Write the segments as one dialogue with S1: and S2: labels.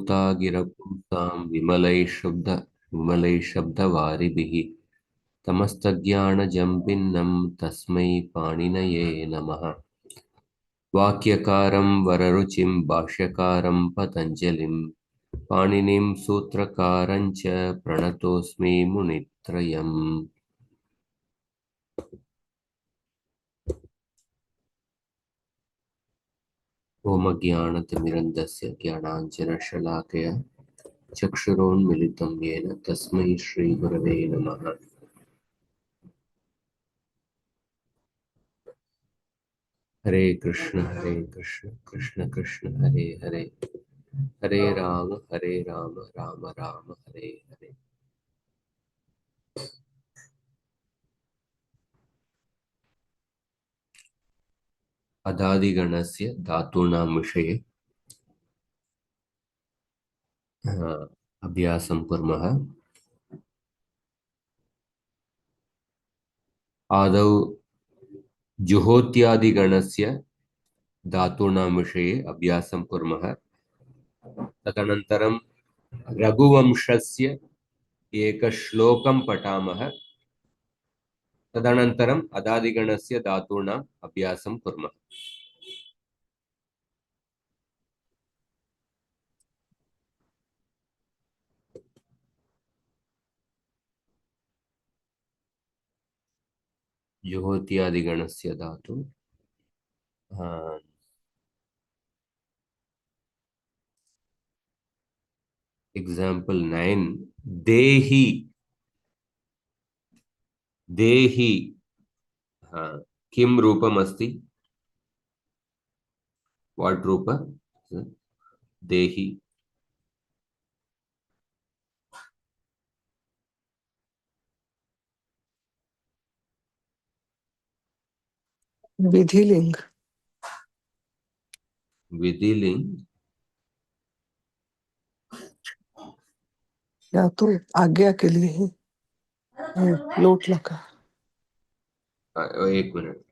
S1: स्तुता गिरपुंसां विमलैः शब्दवारिभिः तमस्तज्ञानजं भिन्नं तस्मै पाणिनये नमः। वाक्यकारं वररुचिं भाष्यकारं पतञ्जलिं पाणिनिं सूत्रकारं च प्रणतोऽस्मि मुनित्रयम्। ओम ज्ञानतिमिरन्धस्य ज्ञानाञ्जनशलाकया चक्षुरोन्मिलितं येन तस्मै श्रीगुरवे नमः। हरे कृष्ण कृष्ण कृष्ण हरे हरे, हरे राम राम राम हरे हरे। अदादिगणस्य धातूनां विषये अभ्यासं कुर्मः। आदौ जुहोत्यादिगणस्य धातूनां विषये अभ्यासं कुर्मः। तदनन्तरं रघुवंशस्य एकश्लोकं पठामः। तदनन्तरम् अदादिगणस्य धातूनाम् अभ्यासं कुर्मः। जुहोत्यादिगणस्य धातु एग्जाम्पल 9 देहि देहि किं रूपमस्ति? वाट् रूप? देहि
S2: विधिलिंग।
S1: विधिलिंग
S2: या तो आज्ञा के लिए है, लोट लगा।
S1: एक मिनट।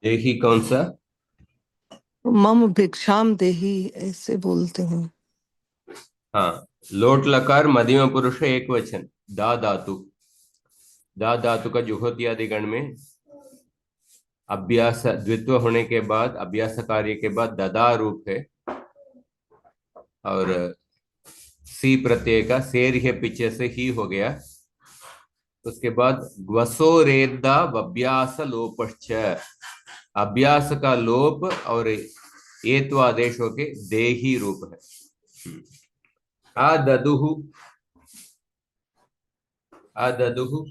S1: देहि कौन सा?
S2: मम भिक्षाम देही ऐसे बोलते हैं।
S1: हाँ, लोट लकार मध्यम पुरुष एक वचन दा धातु। दा धातु का जुहोत्यादि गण में अभ्यास द्वित्व होने के बाद अभ्यास कार्य के बाद ददा रूप है और सी प्रत्यय का शेर है पीछे से ही हो गया। उसके बाद ग्वसो रेदा अभ्यास लोपश्च, अभ्यास का लोप और एत्व आदेशों के देही रूप है। आददुहु आददुहु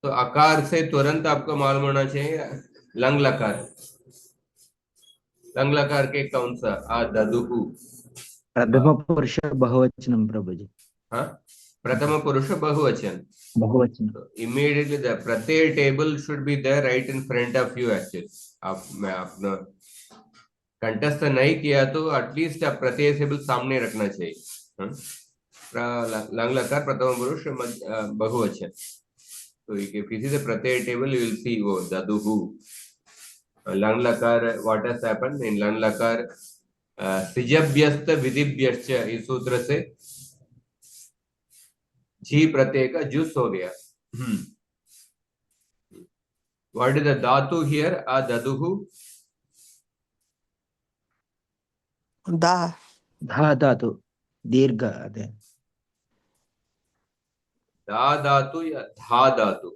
S1: तो आकार से तुरंत आपको मालूम होना चाहिए लंग लकार। लंग लकार के कौन सा? आददुहु
S3: प्रथम पुरुष बहुवचनम प्रभु जी।
S1: हाँ, प्रथम पुरुष बहुवचन।
S3: बहुवचन।
S1: इमीडिएटली द प्रत्यय table should be there right in front of you actually. आप मैं अपना कंठस्थ नहीं किया तो एटलीस्ट आप प्रत्यय टेबल सामने रखना चाहिए। हाँ? लंग लकार प्रथम पुरुष बहुवचन। तो if you see the pratyay table, you will see वो daduhu. लंग लकार what has happened in lung लकार सिजभ्यस्त विधिभ्यश्च इस सूत्र से झी प्रत्यय का जुस हो गया। What is the dhatu here? A daduhu.
S2: दा
S3: धा धातु दीर्घ अदे
S1: दा धातु या धा धातु,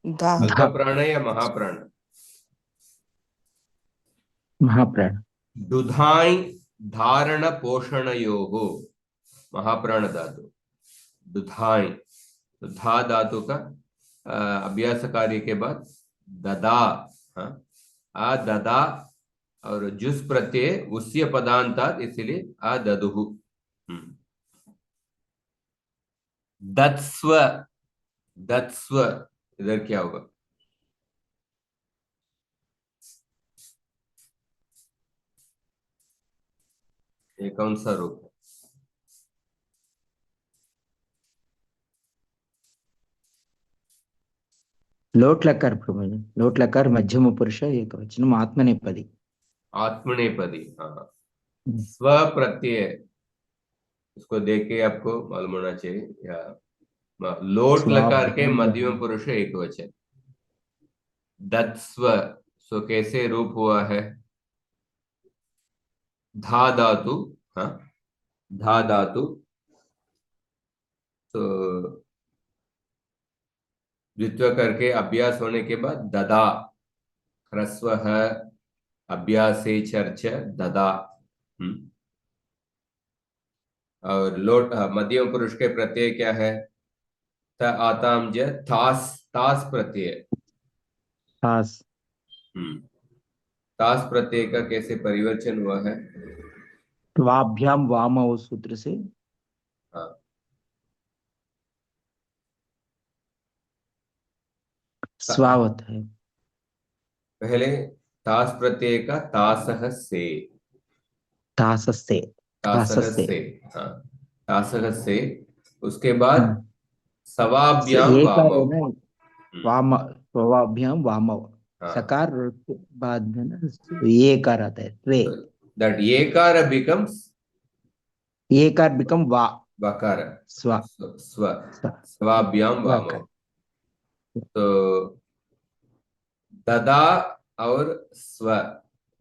S2: दा
S1: अल्प
S3: धा
S1: प्राण या महाप्राण?
S3: महाप्राण
S1: दुधाई धारण पोषणयोः, महाप्राण धातु दुधाई। तो धा धातु का अभ्यास कार्य के बाद ददा, हाँ, आ ददा और जुस प्रत्यय उस्य पदांतात, इसलिए आ ददुहु। दत्स्व, दत्स्व इधर क्या होगा? ये कौन सा रूप है?
S3: लोट लकार प्रभु जी, लोट लकार मध्यम पुरुष एक वचनम आत्मनेपदी।
S1: आत्मनेपदी, हाँ।
S3: हम्म,
S1: स्व प्रत्यय, इसको देख के आपको मालूम होना चाहिए। या लोट लकार के
S3: स्वाभ्याम
S1: मध्यम
S3: वह-
S1: पुरुष एक वचन दत्स्व। सो कैसे रूप हुआ है? धा धातु, हाँ, धा धातु। तो द्वित्व करके अभ्यास होने के बाद ददा, ह्रस्व है, अभ्यासे चर्च ददा। और लोट मध्यम पुरुष के प्रत्यय क्या है? त आताम ज तास, तास प्रत्यय।
S3: तास
S1: हम्म, तास प्रत्यय का कैसे परिवर्तन हुआ है?
S3: स्वाभ्याम वामव सूत्र से
S1: हाँ,
S3: स्वावत है।
S1: पहले तास प्रत्यय का तासह से,
S3: तासस्ते
S1: तासह
S3: तासस्ते
S1: से, हाँ, तासह से। उसके बाद
S3: हम्म,
S1: सवाभ्याम
S3: एक है
S1: वामव।
S3: ना, वाम स्वाभ्याम वामव
S1: हाँ,
S3: सकार के बाद में ना ये कार आता है रे,
S1: दैट येकार बिकम्स
S3: ये कार बिकम वा
S1: वकार,
S3: स्वा
S1: स्व,
S3: स्वा
S1: स्वाभ्याम वामव।
S3: वाकार
S1: तो ददा और स्व,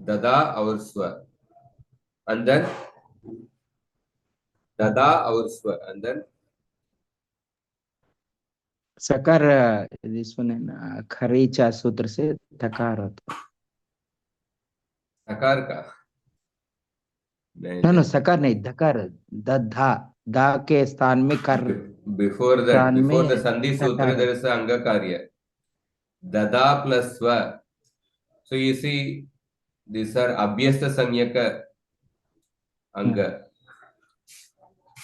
S1: ददा और स्व, अंदर ददा और स्व अंदर
S3: सकार इसमें ना खरीचा सूत्र से थकार होता
S1: सकार का। नहीं
S3: है। नो
S1: नहीं,
S3: सकार नहीं धकार, धा धा के स्थान में कर
S1: बिफोर दैट,
S3: स्थान
S1: बिफोर द
S3: में
S1: संधि सूत्र
S3: थकार
S1: देयर
S3: होता
S1: इज अंग कार्य, ददा प्लस स्व। So you see these are abhyasta samyaka
S3: है।
S1: anga.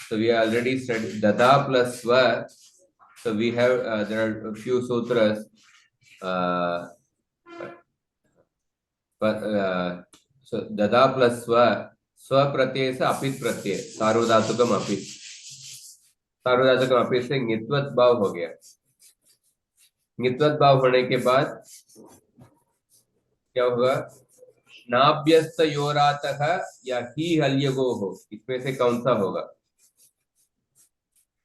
S1: So we already studied dada plus swa. So we have there are a few sutras. Uh, so dada plus swa, स्व प्रत्यय से अपित प्रत्यय, सार्वधातुकम अपित, सार्वधातुकम अपित से ङित्वत भाव हो गया। ङित्वत भाव होने के बाद क्या होगा? नाभ्यस्त योरातः या ही हल्यगो हो, इसमें से कौन सा होगा?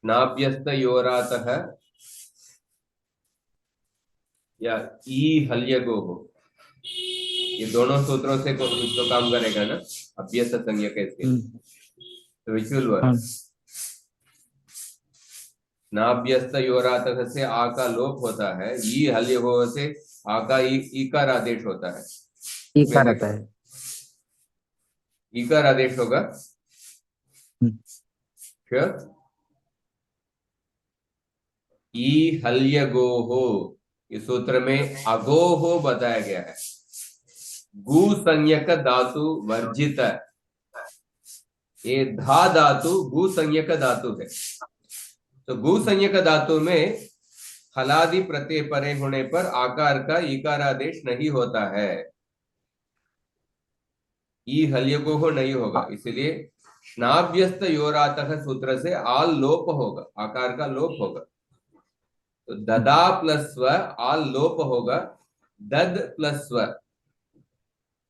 S1: नाभ्यस्त योरातः या ई हल्यगो हो, ये दोनों सूत्रों से कुछ तो काम करेगा ना अभ्यस्त संज्ञा कैसे? तो विच विल वर्क?
S3: हाँ,
S1: नाभ्यस्त योरातः से आ का लोप होता है, ई हल्यगो से आ का ईकार आदेश होता है।
S3: ये
S1: इसमें
S3: कार
S1: से
S3: आता है।
S1: ईकार आदेश होगा। श्योर? ई हल्यगो हो, इस सूत्र में अगोहो बताया गया है। गु संज्ञक धातु वर्जित, ये धा धातु गु संज्ञक धातु है। तो गु संज्ञक धातु में हलादि प्रत्यय परे होने पर आकार का ईकार आदेश नहीं होता है, ई हल्यगो हो नहीं होगा, इसलिए स्नाभ्यस्त योरातः सूत्र से आल लोप होगा, आकार का लोप होगा। तो ददा प्लस स्व आल लोप होगा, दद प्लस स्व,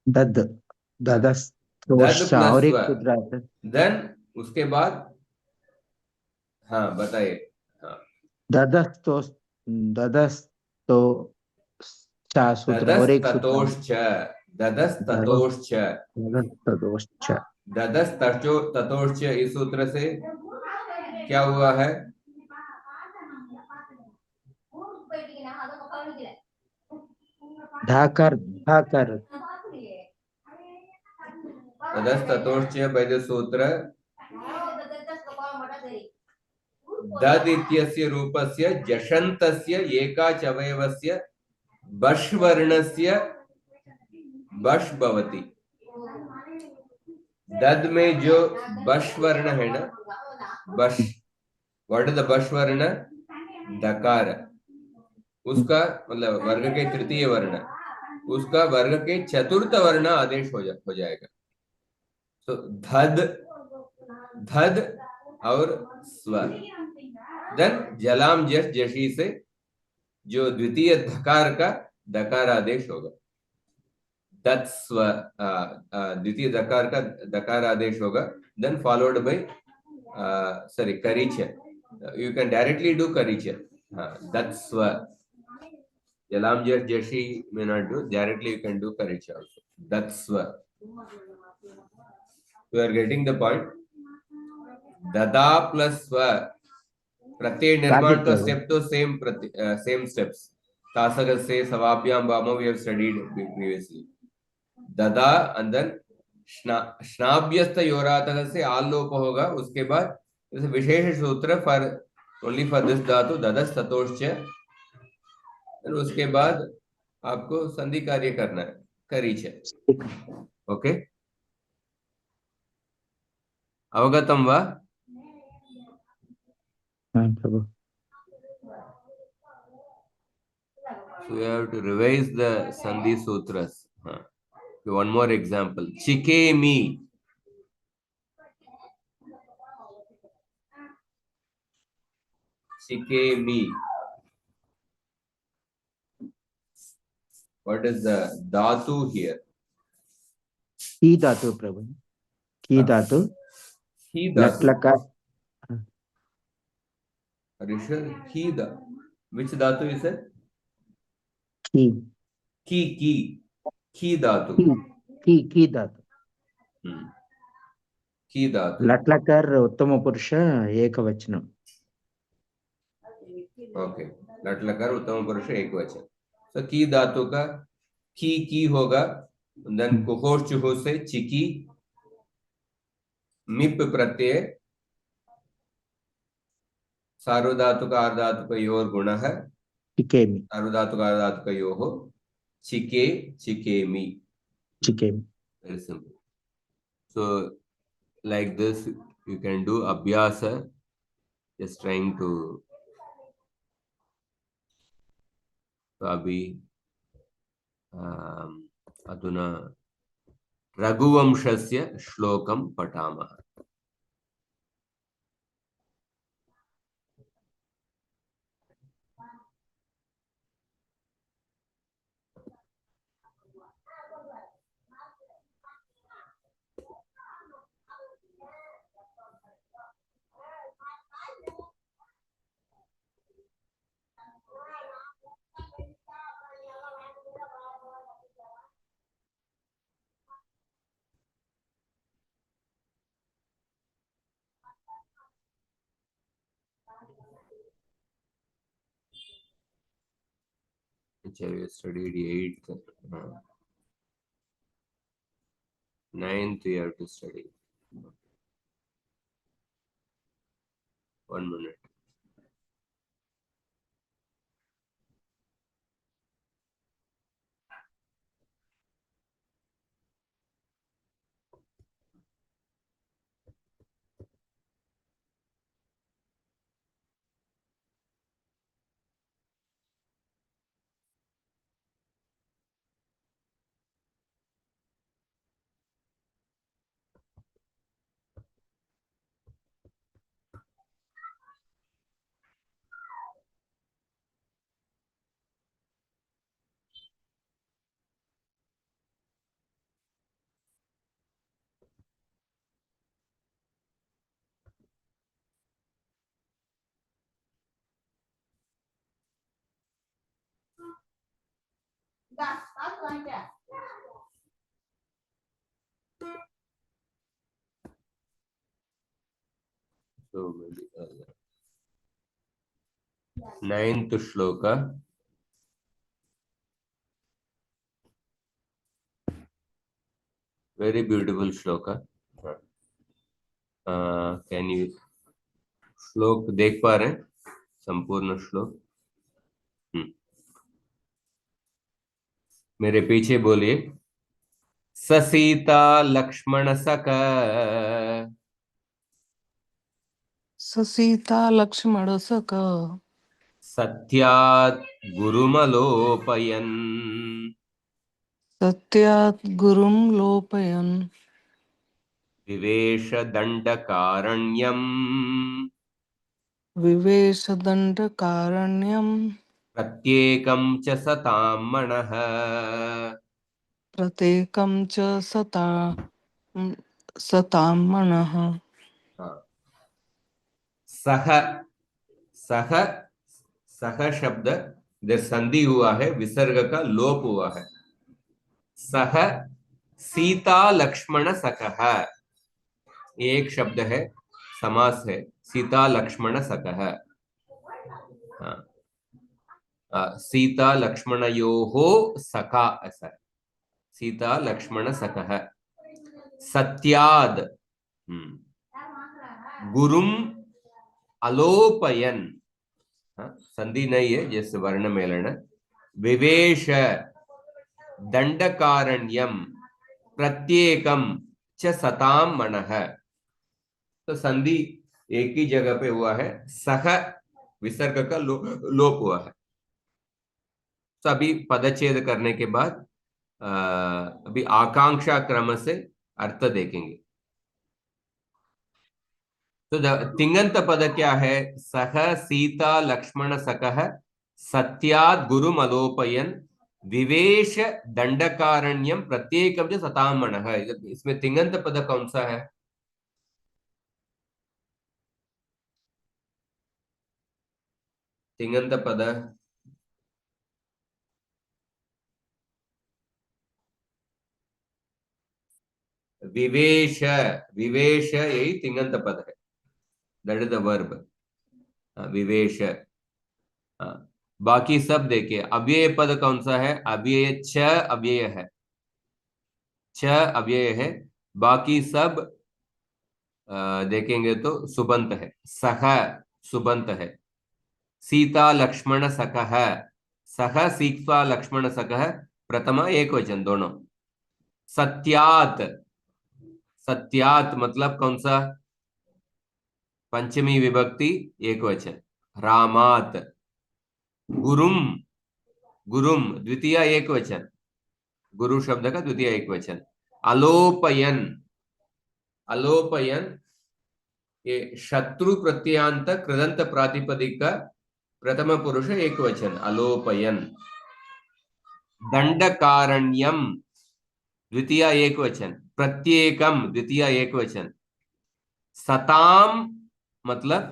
S3: दद ददस
S1: दद
S3: दोष
S1: प्लस
S3: और
S1: स्व,
S3: एक सूत्र आता है
S1: देन उसके बाद, हाँ बताइए। हाँ,
S3: ददस तो ददस तो चा सूत्र और
S1: ददस
S3: एक सूत्र आता
S1: ततोश्च, ददस
S3: ददो
S1: ततोश्च।
S3: तदोश्च।
S1: ददस तचो ततोश्च इस सूत्र से क्या हुआ है?
S3: धाकर धाकर
S1: तदस ततोश्च वैद्य सूत्र दद इत्यस्य रूपस्य जषन्तस्य एकाच अवयवस्य बश् वर्णस्य बश् भवति। दद में जो बश् वर्ण है ना, बश्, व्हाट इज द बश् वर्ण? दकार। उसका मतलब वर्ग के तृतीय वर्ण, उसका वर्ग के चतुर्थ वर्ण आदेश हो जाएगा। तो धद, धद और स्वर। देन जलाम जस जशी से जो द्वितीय धकार का दकार आदेश होगा, दत्स्व द्वितीय दकार का दकार आदेश होगा, देन फॉलोड बाय सॉरी करीच। यू कैन डायरेक्टली डू करीच, दत्स्व। जलाम जस जशी may not do directly, you can do करीच also, दत्स्व। You are getting the point? ददा प्लस स्व, प्रत्यय
S3: गादी
S1: निर्माण का
S3: प्रभु।
S1: स्टेप तो सेम स्टेप्स। तासक से सवाभ्याम वामो वी हैव स्टडीड प्रीवियसली। ददा and then श्नाभ्यस्त योरातः से आल लोप होगा। उसके बाद जैसे विशेष सूत्र फॉर ओनली फॉर दिस धातु ददस ततोश्च, फिर उसके बाद आपको संधि कार्य करना है, करीच। ओके, अवगतम वा?
S3: हाँ प्रभु।
S1: So you have to revise the sandhi sutras. One more example, chikemi. Chikemi. What is the dhatu here?
S3: की धातु प्रभु, की धातु।
S1: He
S3: लट
S1: dhatu.
S3: लकार।
S1: Are you sure? He the which dhatu is it?
S3: की
S1: Ki dhatu.
S3: की धातु।
S1: Ki dhatu.
S3: लट लकार उत्तम पुरुष एक वचनम।
S1: ओके, लट लकार उत्तम पुरुष एक वचन। तो की धातु का की होगा, देन कुहोर चुहो से चिकी, मिप प्रत्यय, सार्वधातु का अर्धातु का योर गुण है,
S3: चिकेमी
S1: सार्वधातु का अर्धातु का यो हो, चिके चिकेमी।
S3: चिकेमी।
S1: Very simple. So like this you can do abhyasa, just trying to। तो अभी अधुना रघुवंशस्य श्लोकं पठामः। We studied 8th, 9th we have to study. 1 minute. So maybe 9th shloka. Very beautiful shloka. Can you श्लोक देख पा रहे हैं? संपूर्ण श्लोक मेरे पीछे बोलिए। स सीता लक्ष्मण सख
S2: सीता लक्ष्मण सख
S1: सत्यात् गुरुमलोपयन्
S2: सत्यात् गुरुं लोपयन्
S1: विवेश दंडकारण्यम्
S2: विवेशदण्डकारण्यं
S1: प्रत्येकं च सतां मनः।
S2: प्रत्येकं च सतां मनः।
S1: हाँ। सह सह सह शब्द इधर संधि हुआ है, विसर्ग का लोप हुआ है। सह सीता लक्ष्मण सखः एक शब्द है, समास है। सीता लक्ष्मण सखः। सीता लक्ष्मणयोः सखा ऐसा है। सीता लक्ष्मण सखः सत्याद गुरुम अलोपयन। संधि नहीं है, जैसे वर्ण मेलन। विवेश दंडकारण्यम प्रत्येकम च सताम मनः। तो संधि एक ही जगह पे हुआ है, सह विसर्ग का लोप हुआ है। तो अभी पदच्छेद करने के बाद अभी आकांक्षा क्रम से अर्थ देखेंगे। तो तिङन्त पद क्या है? सह सीता लक्ष्मण सकः सत्यात् गुरुम अलोपयन विवेश दंडकारण्यम प्रत्येकम च सतां मनः। इसमें तिङन्त पद कौन सा है? तिङन्त पद विवेश। विवेश यही तिङन्त पद है। दैट इज द वर्ब विवेश। बाकी सब देखिए। अव्यय पद कौन सा है? अव्यय छ अव्यय है, छ अव्यय है। बाकी सब देखेंगे तो सुबंत है। सह सुबंत है। सीता लक्ष्मण सकः, सह सीता लक्ष्मण सकः प्रथमा एक वचन दोनों। सत्यात, सत्यात मतलब कौन सा? पंचमी विभक्ति एक वचन। रामात। गुरुम, गुरुम द्वितीय एक वचन, गुरु शब्द का द्वितीय एक वचन। अलोपयन, अलोपयन ये शत्रु प्रत्यांत कृदंत प्रातिपदिक का प्रथम पुरुष एक वचन अलोपयन। दंडकारण्यम द्वितीय एक वचन, प्रत्येकम द्वितीय एक वचन। सताम मतलब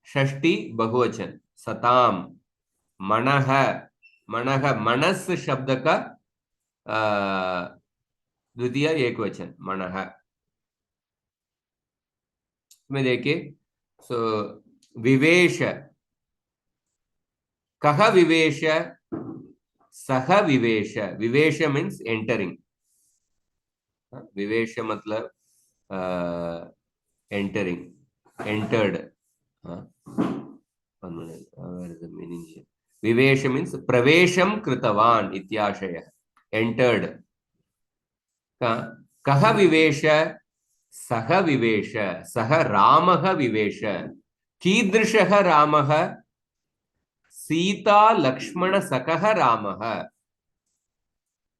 S1: षष्ठी बहुवचन सताम। मनः, मनः मनस शब्द का द्वितीय एक वचन मनः। में देखिए। सो विवेश, कह विवेश, सह विवेश। विवेश मीन्स एंटरिंग। विवेश मतलब एंटरिंग, एंटर्ड। मीनिंग विवेश मीन्स प्रवेशम कृतवान इत्याशय। एंटर्ड। कह विवेश, सह विवेश। सह रामः विवेश। कीदृशः रामः? सीता लक्ष्मण सकः रामः।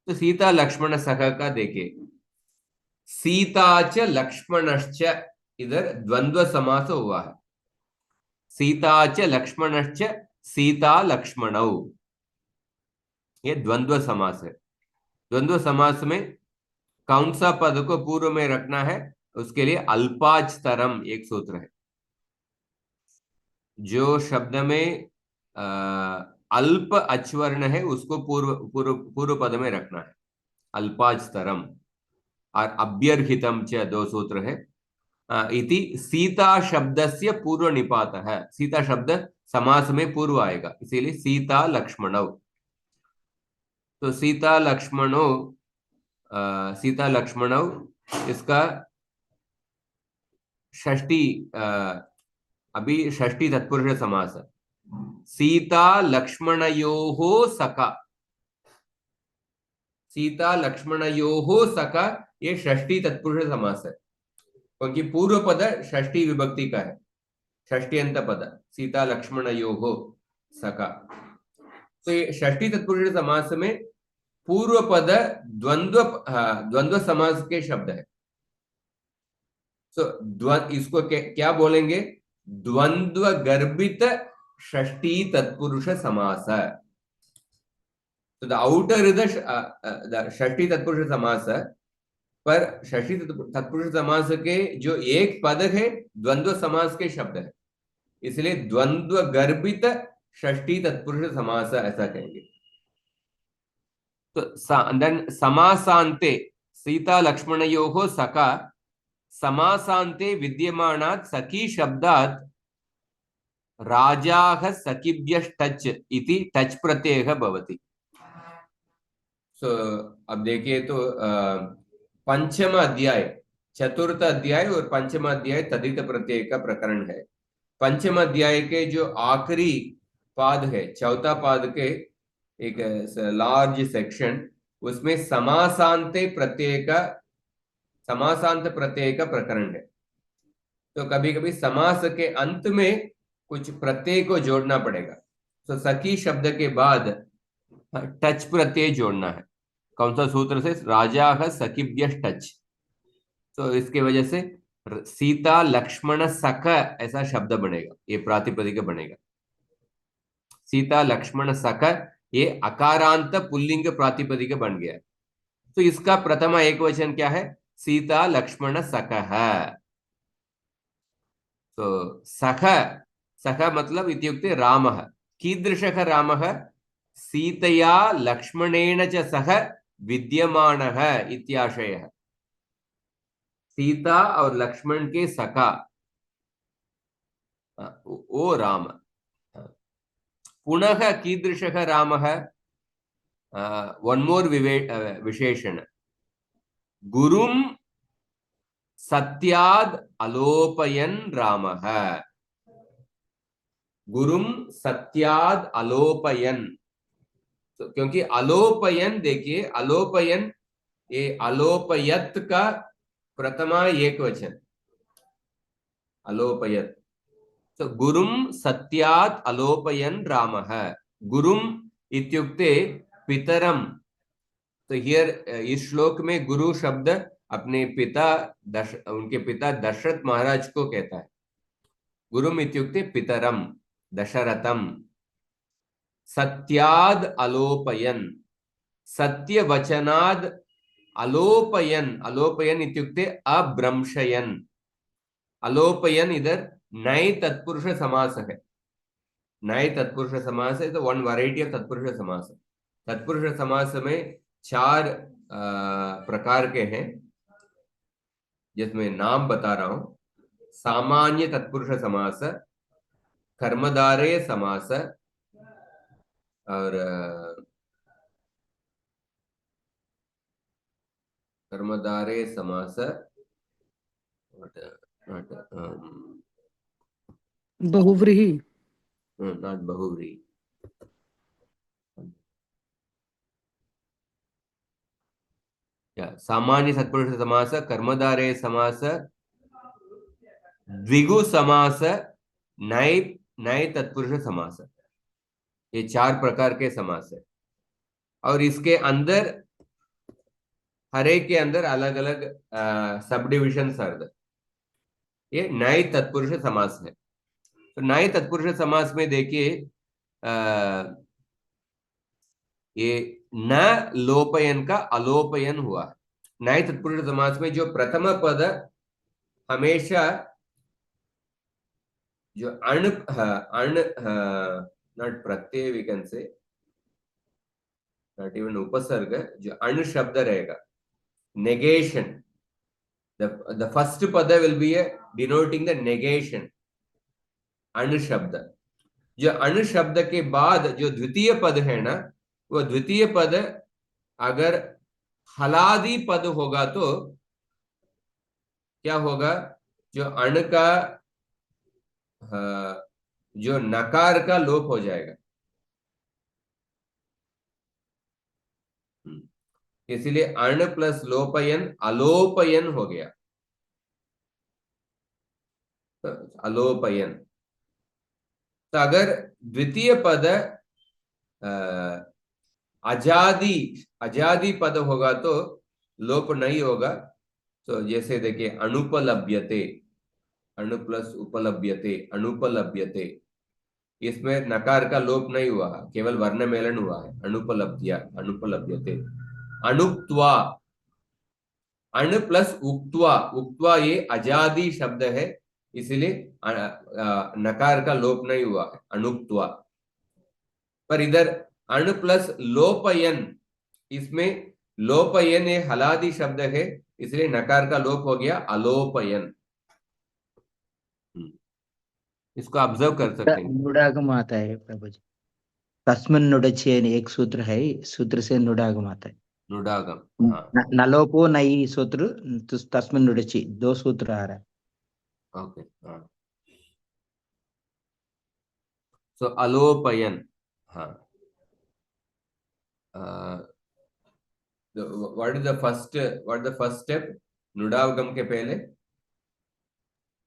S1: तो सीता लक्ष्मण सख का देखिए। सीता च लक्ष्मणश्च, इधर द्वंद्व समास हुआ है। सीता च लक्ष्मणश्च सीता लक्ष्मणौ, ये द्वंद्व समास है। द्वंद्व समास में कौन सा पद को पूर्व में रखना है? उसके लिए अल्पाज तरम एक सूत्र है। जो शब्द में अल्प अचवर्ण है उसको पूर्व पूर्व पूर्व पद में रखना है। अल्पाज तरम और अभ्यर्हितम च दो सूत्र है। इति सीता शब्दस्य पूर्व निपातः। सीता शब्द समास में पूर्व आएगा, इसीलिए सीता लक्ष्मणौ। तो सीता लक्ष्मणौ, सीता लक्ष्मणौ, इसका षष्ठी, अभी षष्ठी तत्पुरुष समास है। सीता लक्ष्मणयोः सखा, सीता लक्ष्मणयोः सखा, ये षष्ठी तत्पुरुष समास है, क्योंकि पूर्व पद षष्ठी विभक्ति का है, षष्ठ्यंत पद, सीता लक्ष्मणयोः सखा। तो ये षष्ठी तत्पुरुष समास में पूर्व पद द्वंद्व, द्वंद्व समास के शब्द है। तो इसको क्या बोलेंगे? द्वंद्व गर्भित षष्ठी तत्पुरुष समास। तो द आउटर इज द षष्ठी तत्पुरुष समास, पर षष्ठी तत्पुरुष समास के जो एक पद है द्वंद्व समास के शब्द है, इसलिए द्वंद्व गर्भित षष्ठी तत्पुरुष समास ऐसा कहेंगे। तो समासांते सीता लक्ष्मणयोः सखा, समासांते विद्यमानात् सखी शब्दात् राजाः सखिभ्यश्टच इति टच प्रत्ययः भवति। सो अब देखिए तो पंचम अध्याय, चतुर्थ अध्याय और पंचम अध्याय तदित प्रत्यय का प्रकरण है। पंचम अध्याय के जो आखिरी पाद है, चौथा पाद के एक लार्ज सेक्शन, उसमें समासांते प्रत्यय का, समासांत प्रत्यय का प्रकरण है। तो कभी कभी समास के अंत में कुछ प्रत्यय को जोड़ना पड़ेगा। तो सखी शब्द के बाद टच प्रत्यय जोड़ना है। कौन सा सूत्र से? राजा सखिभ्य टच। तो इसके वजह से सीता लक्ष्मण सख ऐसा शब्द बनेगा, ये प्रातिपदिक बनेगा। सीता लक्ष्मण सख, ये अकारांत पुल्लिंग प्रातिपदिक बन गया। तो इसका प्रथमा एक वचन क्या है? सीता लक्ष्मण सख है। तो सख, सख मतलब इत्युक्ते रामः। कीदृशः रामः? सीतया लक्ष्मणेन च सह विद्यमानः इत्याशयः। सीता और लक्ष्मण के सखा, ओ राम। पुनः कीदृशः रामः? वन मोर विशेषण, गुरुं सत्याद अलोपयन रामः। गुरुं सत्याद अलोपयन। तो क्योंकि अलोपयन, देखिए अलोपयन, ये अलोपयत का प्रथमा एक वचन, अलोपयत। तो गुरुं सत्यात अलोपयन रामः। गुरुं इत्युक्ते पितरम। तो हियर इस श्लोक में गुरु शब्द अपने पिता उनके पिता दशरथ महाराज को कहता है। गुरुम इत्युक्ते पितरम दशरथम। सत्याद अलोपयन, सत्य वचनाद अलोपयन। अलोपयन इत्युक्ते अभ्रंशयन। अलोपयन इधर नए तत्पुरुष समास है। नए तत्पुरुष समास है, तो वन वैरायटी ऑफ तत्पुरुष समास है। तत्पुरुष समास में चार प्रकार के हैं, जिसमें नाम बता रहा हूं। सामान्य तत्पुरुष समास, कर्मधारय समास, और कर्मधारय समास,
S2: बहुव्रीहि,
S1: नॉट बहुव्रीहि। सामान्य तत्पुरुष समास, कर्मधारय समास, द्विगु समास, नए नए तत्पुरुष समास। ये चार प्रकार के समास है, और इसके अंदर हर एक के अंदर अलग अलग सब डिविजन अर्थ। ये नए तत्पुरुष समास है। तो नए तत्पुरुष समास में देखिए ये न लोपयन का अलोपयन हुआ है। नए तत्पुरुष समास में जो प्रथम पद हमेशा जो अण अण नॉट प्रत्यय, we can say not even उपसर्ग, जो अण शब्द रहेगा, negation, The first pada will be denoting the negation. अण शब्द, जो अण शब्द के बाद जो द्वितीय पद है ना, वो द्वितीय पद अगर हलादी पद होगा तो क्या होगा? जो अण का जो नकार का लोप हो जाएगा। इसलिए अण प्लस लोपयन अलोपयन हो गया, तो अलोपयन। तो अगर द्वितीय पद अजादि अजादि पद होगा तो लोप नहीं होगा। तो जैसे देखिए अनुपलभ्यते, अणु प्लस उपलभ्यते, अनुपलभ्यते, इसमें नकार का लोप नहीं हुआ, केवल वर्ण मेलन हुआ है। अनुपलब्धिया, अनुपलभ्यते। अणुक्त्वा, अण प्लस उक्त्वा, उक्त्वा ये अजादि शब्द है, इसलिए नकार का लोप नहीं हुआ है, अणुक्त्वा। पर इधर अण प्लस लोपयन, इसमें लोपयन ये हलादि शब्द है, इसलिए नकार का लोप हो गया, अलोपयन। इसको ऑब्जर्व कर सकते हैं।
S3: नुडागम आता है प्रभु जी, तस्मिन् नुडचि एक सूत्र है, सूत्र से नुडागम आता है।
S1: नुडागम, हाँ,
S3: नलोपो नई सूत्र, तस्मिन् नुडचि, दो सूत्र आ रहा है।
S1: ओके, हाँ। सो अलोपयन, हाँ। What is the first step नुडागम के पहले?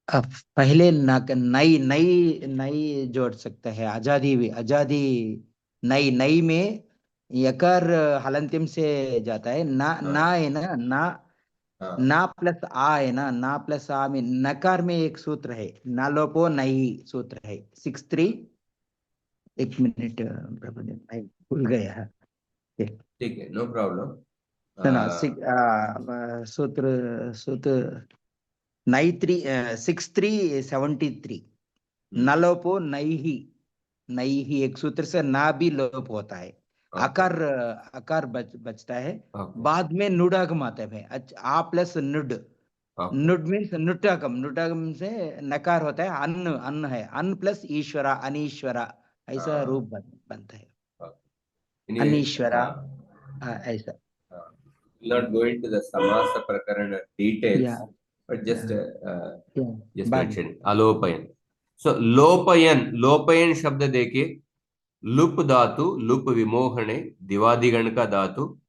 S3: अब पहले नई नई नई जोड़ सकते हैं, आजादी भी, आजादी नई नई में यकार हलंतिम से जाता है। ना
S1: हाँ,
S3: ना है ना, ना
S1: हाँ,
S3: ना प्लस आ है ना, ना प्लस आ में नकार में एक सूत्र है, ना लोपो नई सूत्र है, 6-3। एक मिनट प्रभु जी, मैं भूल गया है।
S1: ठीक है, नो प्रॉब्लम।
S3: ना सूत्र सूत्र 6-3-73। नलोपो नई ही एक सूत्र से ना भी लोप होता है, आकार आकार बचता है। बाद में नुडागम आता है। आ प्लस नुड, नुड मीन्स नुटागम, नुटागम से नकार होता है, अन्न अन्न है, अन्न प्लस ईश्वरा, अनीश्वरा, ऐसा रूप बनता है, अनीश्वरा, ऐसा।
S1: Not go into the samasa prakaran details,
S3: या
S1: but just
S3: बाद
S1: mention alopayan. So लोपयन शब्द देखिए, लुप धातु, लुप विमोहने, दिवादिगण का धातु।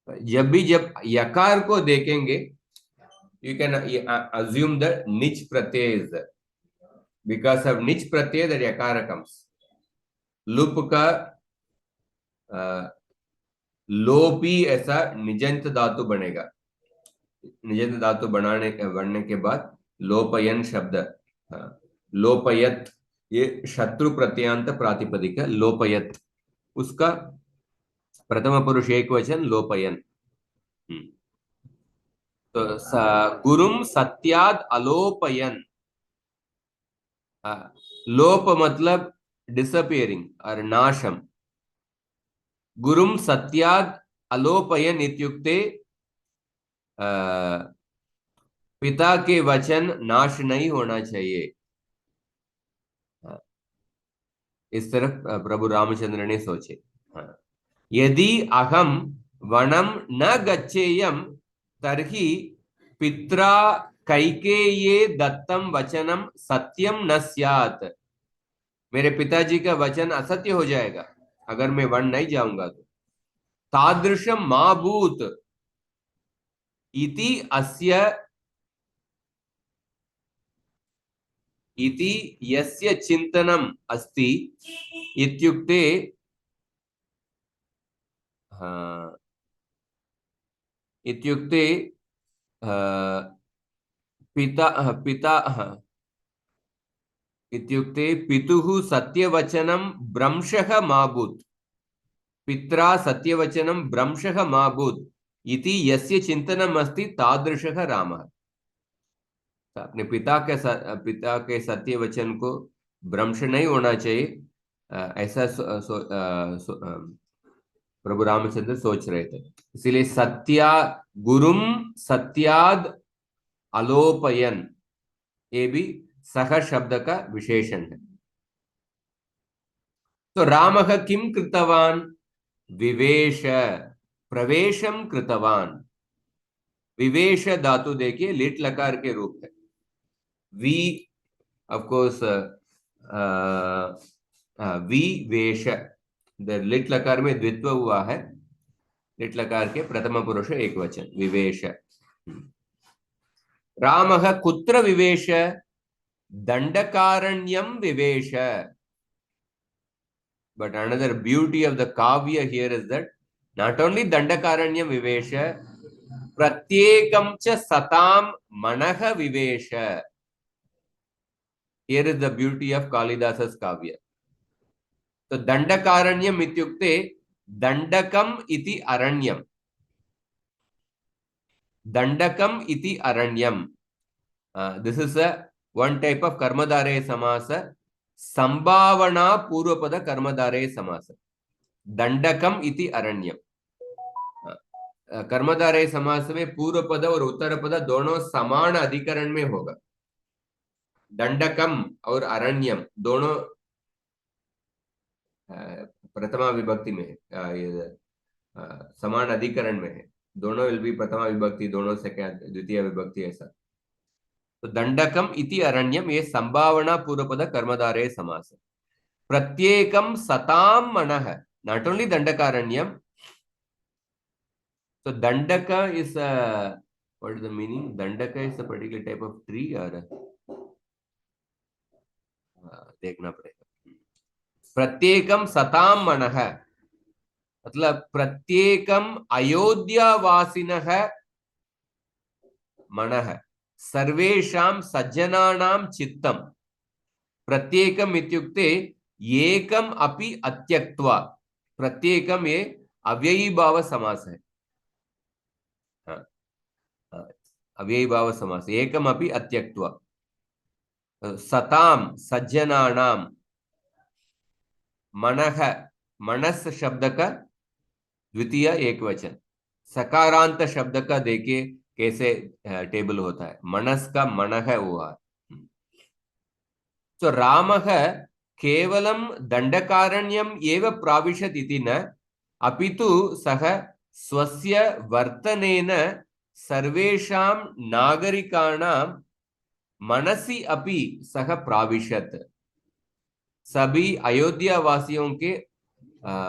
S1: जब यकार को देखेंगे, you can assume the निच प्रत्यय is there. Because of निच प्रत्यय that yakara comes. लुप का लोपी ऐसा निजंत धातु बनेगा। निजंत धातु बनने के बाद लोपयन शब्द, लोपयत, ये शत्रु प्रत्यांत प्रातिपदिक लोपयत, उसका प्रथम पुरुष एक वचन लोपयन। तो गुरुम सत्याद अलोपयन, लोप मतलब डिसअपियरिंग और नाशम। गुरुम सत्याद अलोपयन इत्युक्ते पिता के वचन नाश नहीं होना चाहिए। इस तरफ प्रभु रामचंद्र ने सोचे। यदि अहम वनम न गच्छेयम तर्हि पित्रा कैकेय्ये दत्तम वचनम सत्यम न स्यात्। मेरे पिताजी का वचन असत्य हो जाएगा अगर मैं वन नहीं जाऊंगा तो। तादृशम मा भूत इति अस्य इति यस्य चिंतनम अस्ति इत्युक्ते, इत्युक्ते पिता पिता इत्युक्ते पितुः सत्यवचनं भ्रंशः मा भूत्, पित्रा सत्यवचनं भ्रंशः मा भूत् इति यस्य चिंतनम अस्ति तादृशः रामः। अपने पिता के सत्य वचन को भ्रंश नहीं होना चाहिए, ऐसा प्रभु रामचंद्र सोच रहे थे। इसीलिए गुरुम सत्याद अलोपयन, ये भी सह शब्द का विशेषण है। तो रामः किं कृतवान्? विवेश, प्रवेशम कृतवान्। विवेश धातु देखिए लिट लकार के रूप है। वी ऑफ कोर्स विवेश, लिट लकार में द्वित्व हुआ है, लिट लकार के प्रथम पुरुष एक वचन विवेश। रामः कुत्र विवेश? दंडकारण्यम विवेश। But another beauty of the kavya here is that not only dandakaranyam vivesha, pratyekam cha satam manah vivesha. Here is the beauty of Kalidasa's kavya. So dandakaranyam ityukte dandakam iti aranyam. Dandakam iti aranyam. This is a one type of karmadare samasa. Sambhavana purvapada karmadare samasa. Dandakam iti aranyam. कर्मधारय समास में पूर्व पद और उत्तर पद दोनों समान अधिकरण में होगा। दंडकम और अरण्यम दोनों प्रथमा विभक्ति में है, समान अधिकरण में है। दोनों विल बी प्रथमा विभक्ति, दोनों सेकंड द्वितीय विभक्ति ऐसा। तो दंडकम इति अरण्यम ये संभावना पूर्व पद कर्मधारय समास। प्रत्येकम सताम मनः, नॉट ओनली दंडकारण्यम। So Dandaka is what is the meaning? Dandaka is a particular type of tree or देखना पड़ेगा। प्रत्येकम सताम मनः मतलब प्रत्येकम अयोध्यावासिनः मनः सर्वेषां सज्जनानां चित्तम। प्रत्येकम इत्युक्ते एकम अपि अत्यक्त्वा। प्रत्येकम ये अव्ययी भाव समास है। अव्ययी भाव समास, एकम अपि अत्यक्त्वा। सताम सज्जनानां, मनः मनस शब्द का द्वितीय एक वचन। सकारांत शब्द का देखिए कैसे टेबल होता है। मनस का मनः हुआ। तो रामः केवलं दंडकारण्यम एव प्राविशत् इति न, अपितु सः स्वस्य वर्तनेन सर्वेषां नागरिकाणां मनसि अपि सह प्राविशत्। सभी अयोध्या वासियों के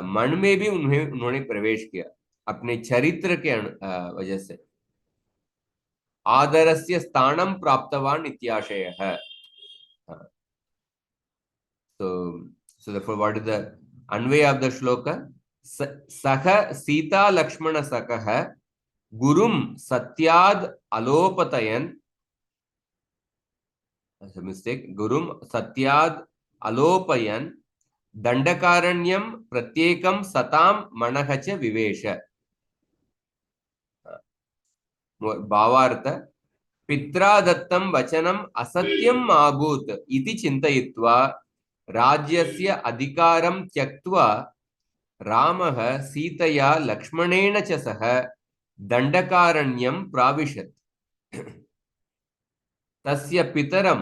S1: मन में भी उन्होंने प्रवेश किया अपने चरित्र के वजह से। आदरस्य स्थानं प्राप्तवान् इत्याशयः। So therefore what is the Anvay of the shloka? सह सीता लक्ष्मण सकः गुरुम सत्याद अलोपतयन, मिस्टेक, गुरुम सत्याद अलोपयन दंडकारण्यम प्रत्येकम सताम मनः च विवेश। भावार्थ पित्रा दत्तं वचनम असत्यम आभूत इति चिन्तयित्वा राज्यस्य अधिकारं त्यक्त्वा रामः सीतया लक्ष्मणेन च सह दंडकारण्यं प्राविशत्। तस्य पितरं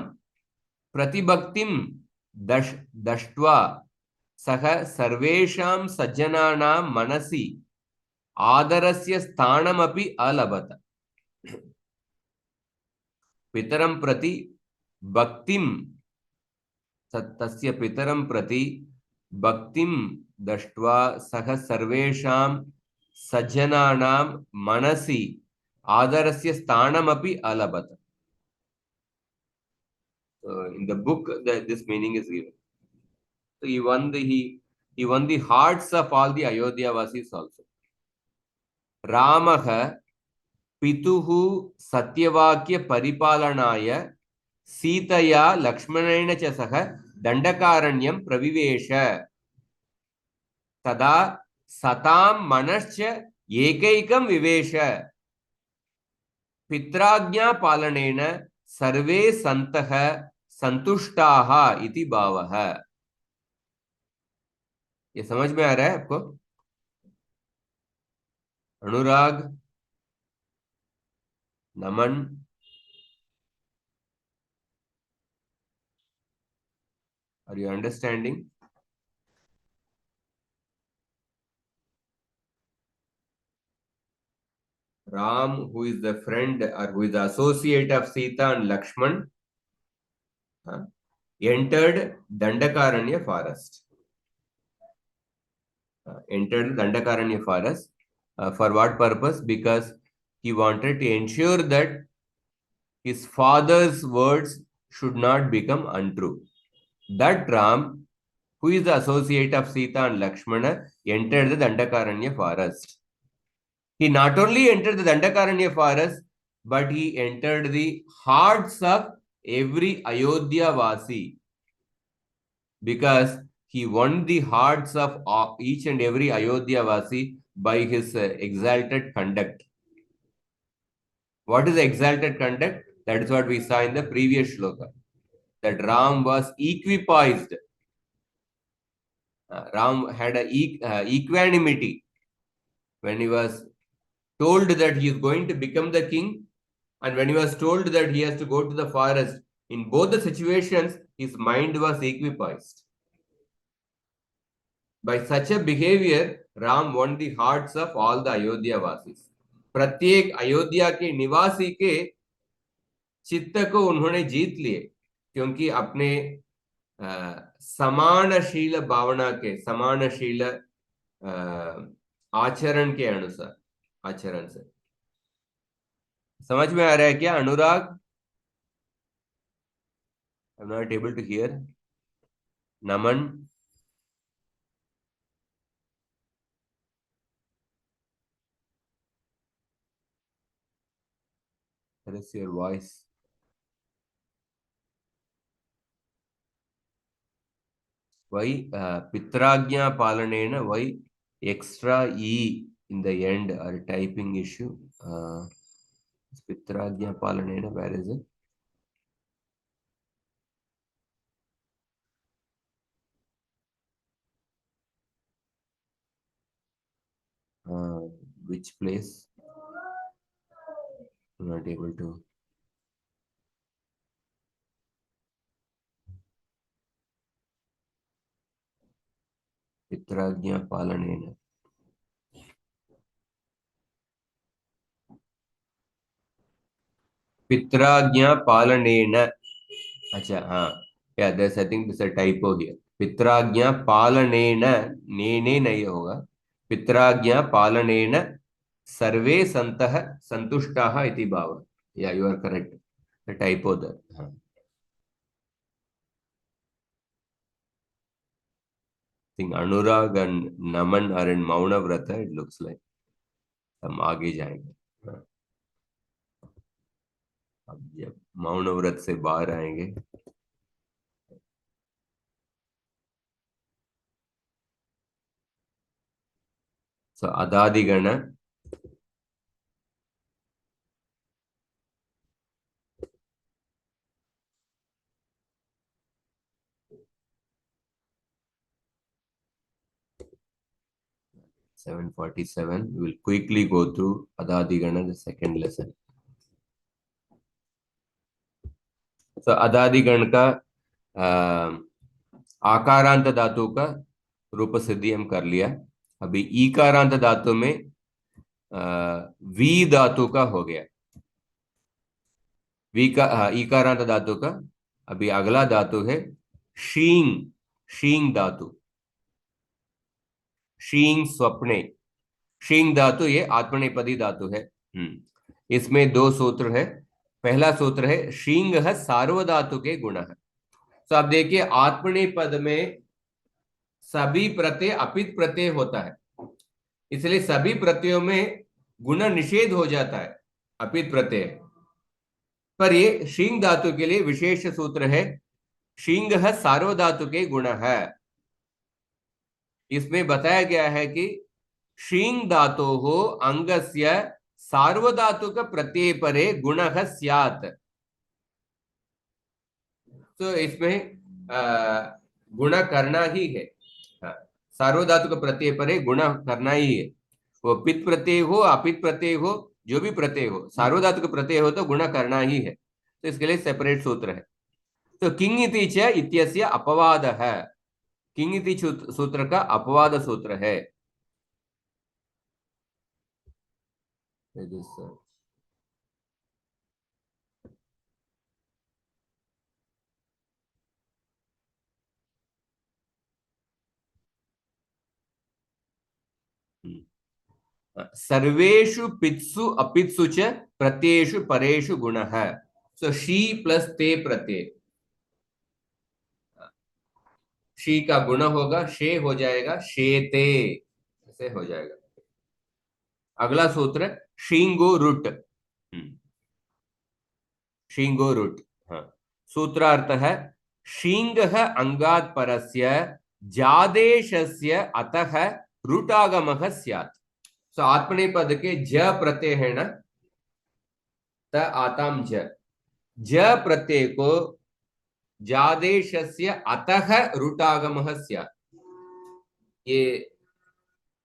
S1: प्रतिभक्तिं दष्ट्वा सः सर्वेषां सज्जनानां मनसि आदरस्य स्थानमपि अलभत। पितरं प्रति भक्तिं, तस्य पितरं प्रति भक्तिं दष्ट्वा सः सर्वेषां सज्जनानां मनसि आदरस्य स्थानमपि अलभत। In the book, this meaning is given. So he won the hearts of all the Ayodhya vasis also. Ramah pituhu satyavakya paripalanaaya सीतया लक्ष्मणेन च सह दंडकारण्यं प्रविवेश। तदा सतां मनश्च एकैकं विवेश। पित्राज्ञा पालनेन सर्वे सन्तः संतुष्टाः इति भावः। ये समझ में आ रहा है आपको? अनुराग, नमन, Are you understanding? Ram, who is the friend or who is the associate of Sita and Lakshman, entered Dandakaranya forest. Entered Dandakaranya forest. For what purpose? Because he wanted to ensure that his father's words should not become untrue. That Ram, who is the associate of Sita and Lakshmana, entered the Dandakaranya forest. He not only entered the Dandakaranya forest, but he entered the hearts of every Ayodhya Vasi, because he won the hearts of each and every Ayodhya Vasi by his exalted conduct. What is exalted conduct? That is what we saw in the previous shloka. That Ram was equipoised. Ram had a equanimity when he was told that he is going to become the king, and when he was told that he has to go to the forest. In both the situations, his mind was equipoised. By such a behavior, Ram won the hearts of all the Ayodhya Vasis. प्रत्येक अयोध्या के निवासी के चित्त को उन्होंने जीत लिए, क्योंकि अपने समानशील भावना के, समानशील आचरण के अनुसार, आचरण से। समझ में आ रहा है क्या अनुराग? I'm not able to hear. Naman? What is your voice? Why Pitragya Palanena? Why extra E in the end or typing issue? Pitragya Palanena, where is it? Which place? I'm not able to. Pitragya Palanena. Pitragya Palanena. Acha, yeah, I think there's a typo here. Pitragya Palanena, ne nahi hoga. Pitragya Palanena sarve santah santushtaha iti bhava. Yeah, you are correct. The typo there. I think Anurag and Naman are in Mauna Vrata, it looks like. हम आगे जाएंगे। अब जब मौन व्रत से बाहर आएंगे तो अदादिगण 747. We will quickly go through Adadigana, the second lesson. So Adadigana का आकारांत धातु का रूप सिद्धि हम कर लिया। अभी ईकारांत धातु में वी धातु का हो गया। वी का ईकारांत धातु का अभी अगला धातु है शींग, शींग धातु, शींग स्वप्ने। शींग धातु ये आत्मनेपदी धातु है। इसमें दो सूत्र है। पहला सूत्र है शींग सार्वधातु के गुण है। तो आप देखिए आत्मनेपद में सभी प्रत्यय अपित प्रत्यय होता है, इसलिए सभी प्रत्ययों में गुण निषेध हो जाता है अपित प्रत्यय। पर ये शींग धातु के लिए विशेष सूत्र है शींग सार्वधातु के गुण है। इसमें बताया गया है कि शींग धातु हो अंगस्य सार्वधातुक प्रत्यय परे गुण स्यात्। तो इसमें गुण करना ही है, सार्वधातुक प्रत्यय परे गुण करना ही है। वो पित प्रत्यय हो अपित प्रत्यय हो जो भी प्रत्यय हो, सार्वधातुक प्रत्यय हो तो गुण करना ही है। तो इसके लिए सेपरेट सूत्र है। तो किंग इति च इत्यस्य अपवादः, किंग इति सूत्र का अपवाद सूत्र है। सर्वेषु पित्सु अपित्सु च प्रत्ययेषु परेषु गुणः। सो शी प्लस ते प्रत्यय, शी का गुण होगा, शे हो जाएगा शेते, ऐसे हो जाएगा। अगला सूत्र शींगो रुट, शींगो रुट। हाँ, सूत्रार्थ है शींग अंगात् परस्य जादेशस्य अतः रुटागमः स्यात्। सो आत्मनेपद के ज प्रत्यय है ना, त आताम ज प्रत्यय को जादेशस्य अतः रुटागमः स्यात्। ये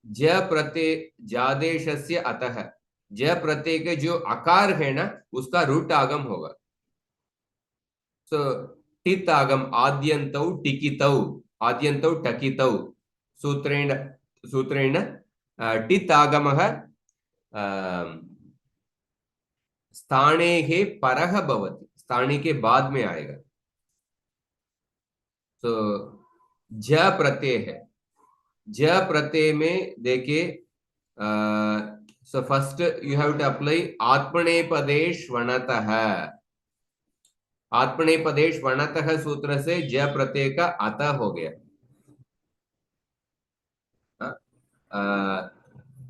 S1: ज प्रत्यय जादेशस्य अतः, ज प्रत्यय के जो आकार है ना उसका रुट आगम होगा। सो टित आगम आद्यन्तौ टिकितौ, आद्यन्तौ टकितौ, सूत्रेण सूत्रेण टित आगमः स्थानेः परः भवति, स्थाने के बाद में आएगा। तो ज प्रत्यय है, ज प्रत्यय में देखिए so first you have to apply आत्मनेपदेश वणतः, आत्मनेपदेश वणतः सूत्र से ज प्रत्यय का अतः हो गया।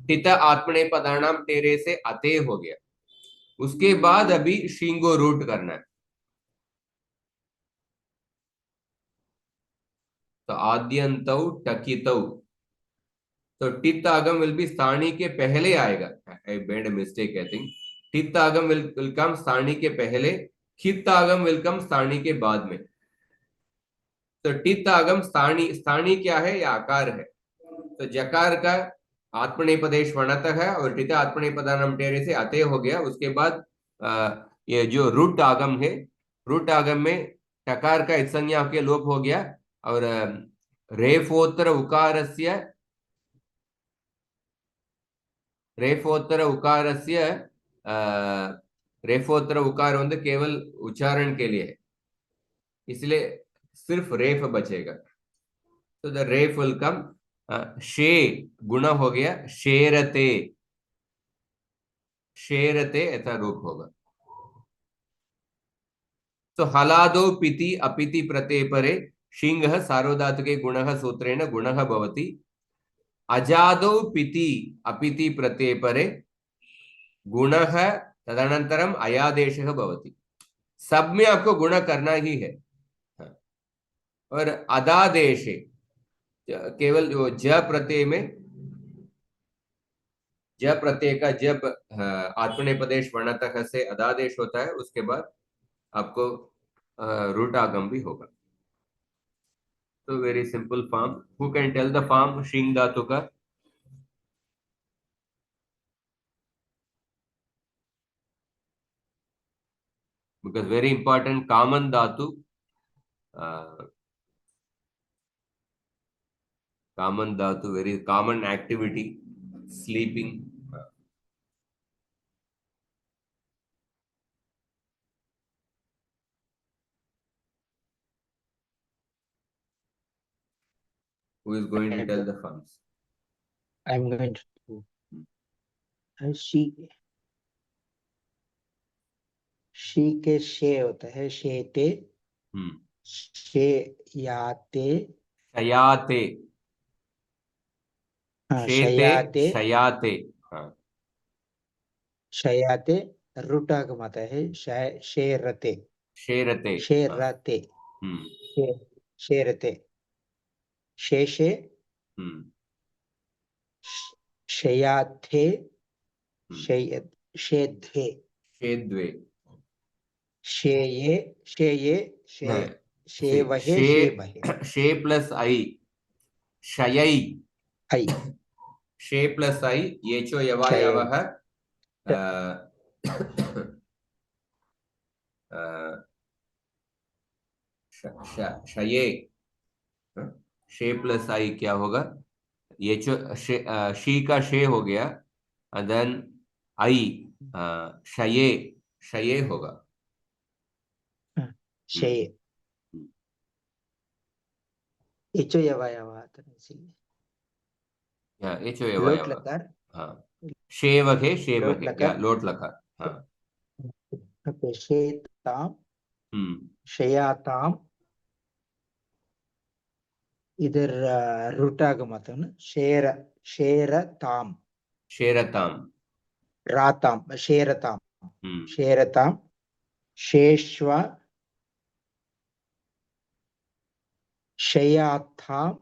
S1: टित आत्मनेपदानाम टेरे से अते हो गया। उसके बाद अभी शींगो रूट करना है। तो आद्यन्तौ टकितौ, तो टित आगम विल बी स्थानी के पहले आएगा। I made a mistake, I think टित आगम विल कम स्थानी के पहले, खित आगम विल कम स्थानी के बाद में। तो टित आगम स्थानी, स्थानी क्या है या आकार है। तो जकार का आत्मनेपदेश वणत है और टित आत्मनेपदानम टेरे से अतः हो गया। उसके बाद ये जो रुट आगम है, रुट आगम में टकार का इत्संज्ञा के लोप हो गया और रेफोत्तर उकारस्य, रेफोत्तर उकारस्य रेफोत्तर उकार வந்து केवल उच्चारण के लिए है, इसलिए सिर्फ रेफ बचेगा। तो द रेफ विल कम, शे गुण हो गया शेरते, शेरते ऐसा रूप होगा। तो हलादो पिति अपिति प्रत्यय परे शिंगः सार्वधातुके गुणः सूत्रेण गुणः भवति। अजादो पिति अपिति प्रत्यय परे गुणः तदनंतरम अयादेशः भवति। सब में आपको गुण करना ही है। और अदादेशे केवल जो ज प्रत्यय में, ज प्रत्यय का जब आत्मनेपदेश वर्णतः से अदादेश होता है उसके बाद आपको रूट आगम भी होगा। तो very simple form, who can tell the form शिंग धातु का? बिकॉज वेरी इंपॉर्टेंट कॉमन धातु, कॉमन धातु, very common activity, sleeping. Who is going to tell the forms?
S3: I am going to she के शे होता है शेते, शे याते,
S1: शयाते, शेते
S3: शयाते,
S1: शयाते, हाँ
S3: शयाते रुटागम आता है शेरते,
S1: शेरते,
S3: शेरते, शेरते, शेषे, शयाथे, शेध्ये,
S1: शेद्वे,
S3: शेये, शेये, शेवहे, शेवहे,
S1: शे प्लस आई शयई,
S3: आई,
S1: शे प्लस आई ये चो यवायवः शये, शे प्लस आई क्या होगा? ये जो शी का शे हो गया, and then आई, शये, शये होगा।
S3: शे एचो यवायवात इसीलिए
S1: एचो
S3: लोट
S1: यवायवा।
S3: लकार
S1: हाँ, शेवहे
S3: लोट
S1: शेमहे या
S3: लकार
S1: लोट लकार। हाँ।
S3: शेताम
S1: हम्म।
S3: शयाताम इधर रुटागमतन शेर शेरताम
S1: शेरताम।
S3: राताम शेरताम
S1: हम्म।
S3: शेरताम शेष्व शयाथाम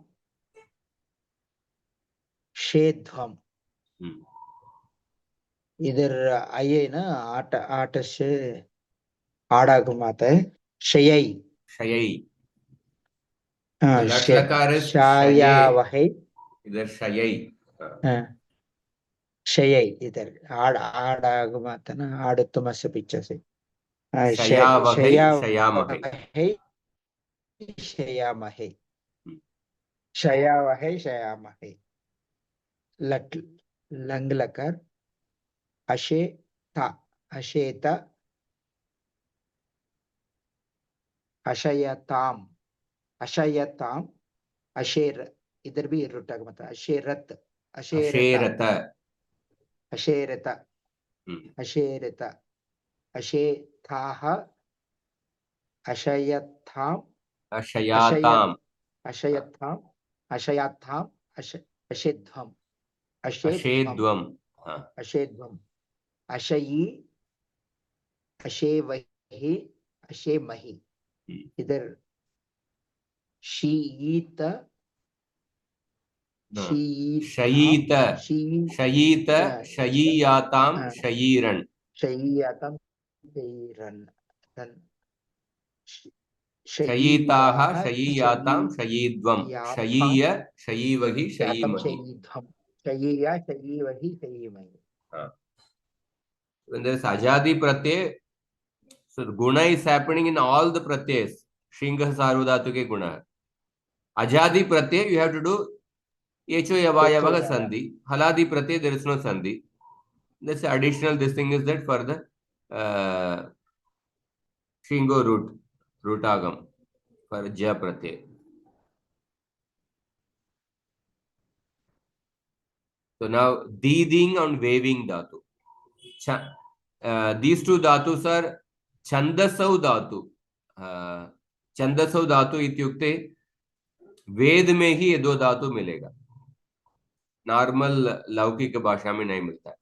S3: शेध्वम
S1: हम्म।
S3: इधर आइए ना आट आट से आड़ागम आता है शयई
S1: शयई। तो लट लकार शये,
S3: शायावहै
S1: इधर शयई। हाँ।
S3: शयई इधर आड़ आड़ागम आता ना आड़ तुमसे पीछे से
S1: शयावहै शयामहै।
S3: शयावहै शयामहै
S1: हम्म।
S3: शयावहै शयामहै लट लंग लकर अशेता अशेता अशयताम अशयताम अशेर इधर भी रुटा का मतलब अशेरत अशेरता
S1: अशेरत।
S3: अशेरत
S1: हम्म।
S3: अशेरत अशेथाह अशयत्थाम अशयत
S1: अशयाताम। हाँ।
S3: अशयत्थाम अशयात्थाम अशेध्वम अशेध्वम
S1: अशेद्वम। हाँ।
S3: अशेध्वम अशयी अशेवहि अशेमहि
S1: हम्म।
S3: इधर शीत
S1: हाँ।
S3: शीताम
S1: शयीत,
S3: शी
S1: शयीत, शयीयाताम शयीरन।
S3: शय्यातम शयीरन
S1: शयीताः
S3: शयीयाः
S1: शयीयाताम शयीद्वम
S3: शयीयाथाम
S1: शयीय शयीवहि
S3: यातम
S1: शयीमहि।
S3: शयीधम शयीया शयीवहि शयीमहि
S1: हाँ। When there is ajadi pratyay, so guna is happening in all the pratyas. Shringa sarvadhatu ke guna. Ajadi pratyay, you have to do echo yavaya vaga sandhi. Haladi pratyay, there is no sandhi. This additional, this thing is that for the Shringo root, rootagam, for ja pratyay. So now, deeding and waving dhatu. These two dhatus are छंदसौ धातु। छंदसौ धातु इत्युक्ते वेद में ही ये दो धातु मिलेगा, normal लौकिक भाषा में नहीं मिलता है।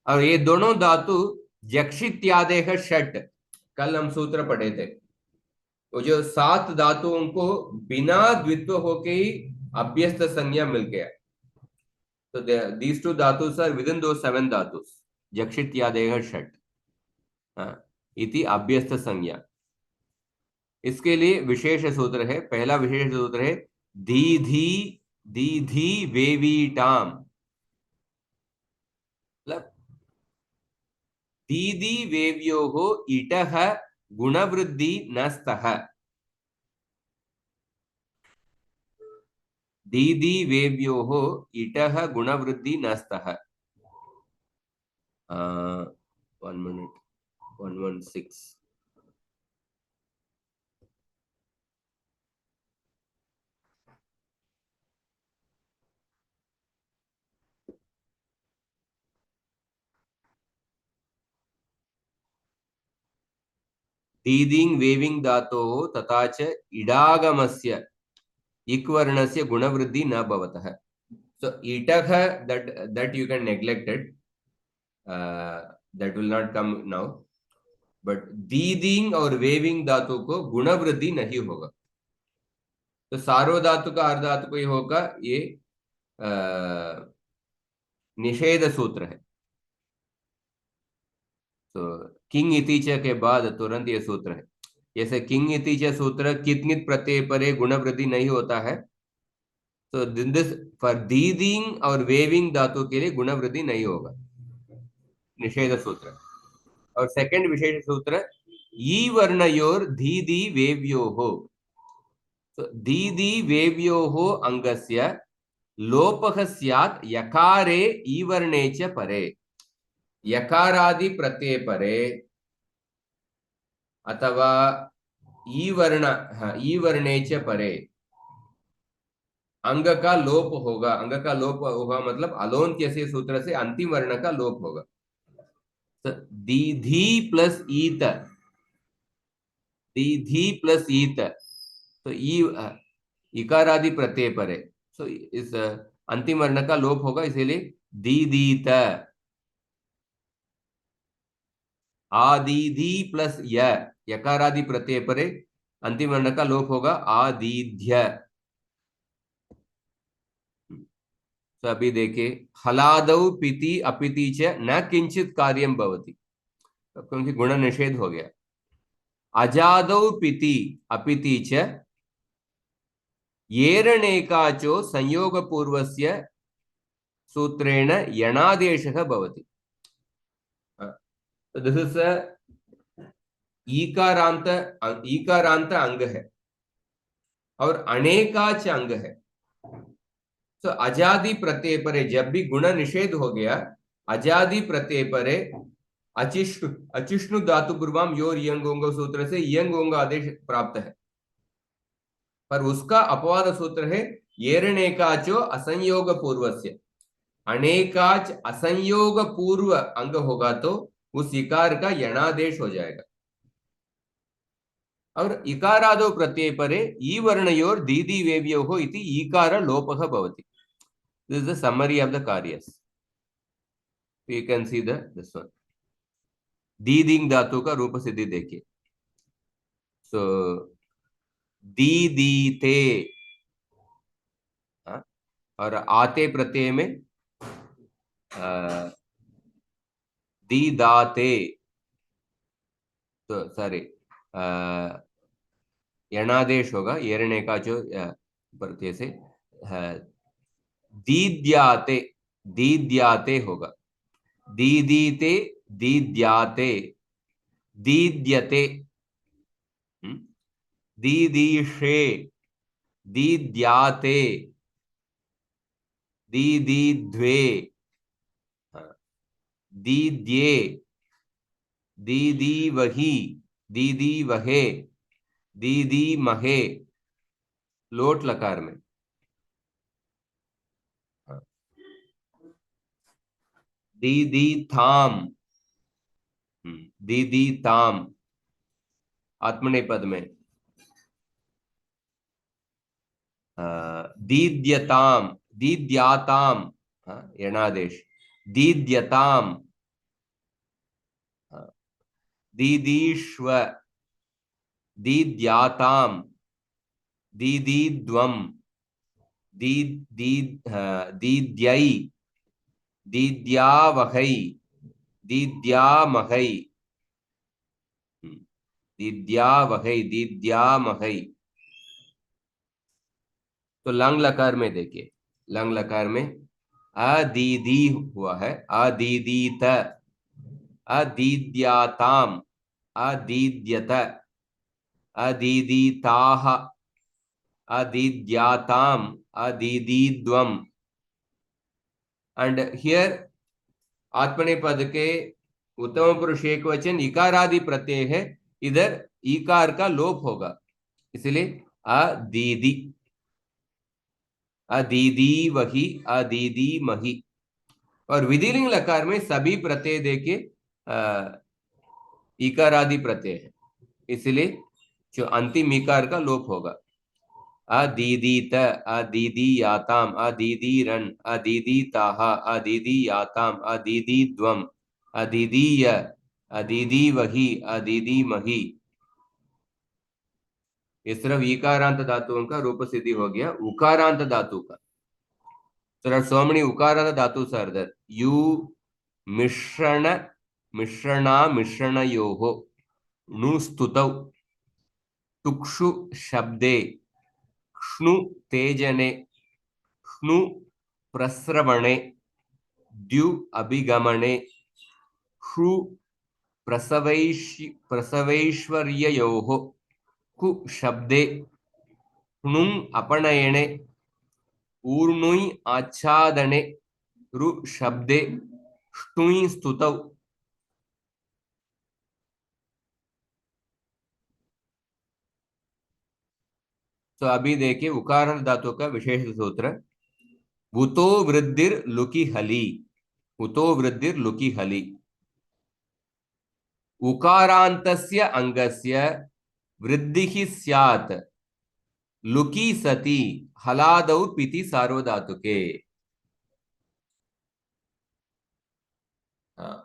S1: और ये दोनों धातु जक्षित्यादेह षट, कल हम सूत्र पढ़े थे, वो जो 7 धातुओं को बिना द्वित्व होके ही अभ्यस्त संज्ञा मिल गया। तो दीज टू धातुस आर विद इन दो 7 धातुस, जक्षित्यादेह षट इति अभ्यस्त संज्ञा। इसके लिए विशेष सूत्र है। पहला विशेष सूत्र है दीधी दीधी वेवीटाम, मतलब दीदी वेव्योः इटः गुणवृद्धि न स्तः। दीदी वेव्योः इटः गुणवृद्धि न स्तः। 1 minute 116 दीदिंग वेविंग धातोः तथा च इडागमस्य इक्वर्णस्य गुणवृद्धि न भवतः। So itah, that you can neglect it, that will not come now. But दीदिंग और वेविंग धातु को गुणवृद्धि नहीं होगा। तो सार्व धातु का अर्ध धातु को ही होगा, ये निषेध सूत्र है। तो किंग इतिच के बाद तुरंत ये सूत्र है। जैसे किंग इतिच सूत्र कितनित प्रत्यय परे गुणवृद्धि नहीं होता है, तो दिस फॉर दीदिंग और वेविंग धातु के लिए गुणवृद्धि नहीं होगा, निषेध सूत्र। और सेकंड विशेष सूत्र ई वर्णयोर धी धी वेव्यो हो, So, दीदी वेव्योः अङ्गस्य लोपः स्यात् यकारे ईवर्णे च परे। यकारादि प्रत्यय परे अथवा ईवर्णे च परे अंग का लोप होगा। अंग का लोप होगा मतलब अलोन्त्य से सूत्र से अंतिम वर्ण का लोप होगा। तो दीधी प्लस ईत, दीधी प्लस ईत, तो इकारादि प्रत्यय पर है, सो इस अंतिम वर्ण का लोप होगा, इसीलिए दीदीत। आदीधी प्लस यकारादि प्रत्यय पर है, अंतिम वर्ण का लोप होगा आदीध्य। तो अभी देखिए, हलादौ पिति अपिति च न किंचित कार्यम भवति, क्योंकि गुण निषेध हो गया। अजादौ पिति अपिति च येरणेकाचो संयोग पूर्वस्य सूत्रेण यणादेशः भवति। तो दिस इज ईकारांत अंग है और अनेकाच अंग है। तो अजादि प्रत्यय परे जब भी गुण निषेध हो गया, अजादि प्रत्यय परे अचिष्णु धातु पूर्वम योर यंगोंग सूत्र से यंगोंग आदेश प्राप्त है, पर उसका अपवाद सूत्र है येरणेकाचो असंयोग पूर्वस्य। अनेकाच असंयोग पूर्व अंग होगा तो उस इकार का यणादेश हो जाएगा। और इकारादो प्रत्यय परे ई वर्णयोर दीदी वेव्योः इति ईकार लोपः भवति। This is the summary of the कार्यस। You can see this one. दीदिंग धातु का रूप सिद्धि देखिए। सो दीदीते, और आते प्रत्यय में दीदाते, तो सॉरी यणादेश होगा येरणे का जो प्रत्यय से दीद्याते, दीद्याते होगा। दीदीते, दीद्याते, दीद्यते, दीदीशे, दीद्याते, दीदीद्वे, दीद्ये, दीदी वही, दीदी वहे, दीदी महे, लोट लकार में। दीदी थाम, दीदी ताम, आत्मनेपद में दीद्यताम, दीद्याताम, यणादेश, दीद्यताम, दीदीश्व, दीद्याताम, दीदीद्वम, दीद्यै, दीद्यावहै, दीद्यामहै, दीद्यावहै, दीद्यामहै। तो लंग लकार में देखिए, लंग लकार में अदीदी हुआ है, अदीदीत, अदीद्याताम, अदीद्यत, अदीदीताः, अदीद्याताम, अदीदीद्वम। एंड हियर आत्मनेपद के उत्तम पुरुष एकवचन इकारादि प्रत्यय है, इधर ईकार का लोप होगा, इसलिए अदीदी, अदीदी वही, अदीदी मही। और विधिलिंग लकार में सभी प्रत्यय देके इकारादि प्रत्यय है, इसलिए जो अंतिम इकार का लोप होगा। अदीदीत, अदीदीयाताम, अदीदीरन, अदीदीताः, अदीदीयाताम, अदीदीद्वम, अदीदीय, अदीदीवहि, अदीदीमहि। इस तरफ इकारांत धातुओं का रूप सिद्धि हो गया। उकारांत धातु का तर सो many उकारांत धातु आर देयर। यू मिश्रण, मिश्रणा, मिश्रणयोः, नु स्तुतौ, तुक्षु शब्दे, क्ष्णु तेजने, क्ष्णु प्रस्रवणे, द्यु अभिगमने, क्षु प्रसवैश्वर्ययोः, कु शब्दे, ष्णुं अपनयने ऊर्णुई आच्छादने रु शब्दे ष्णुई स्तुतौ। तो अभी देखिए उकार धातु का विशेष सूत्र, उतो वृद्धिर लुकी हली, उतो वृद्धिर लुकी हली, उकारान्तस्य अंगस्य वृद्धिः स्यात् लुकी सति हलादौ पिति सार्वधातुके।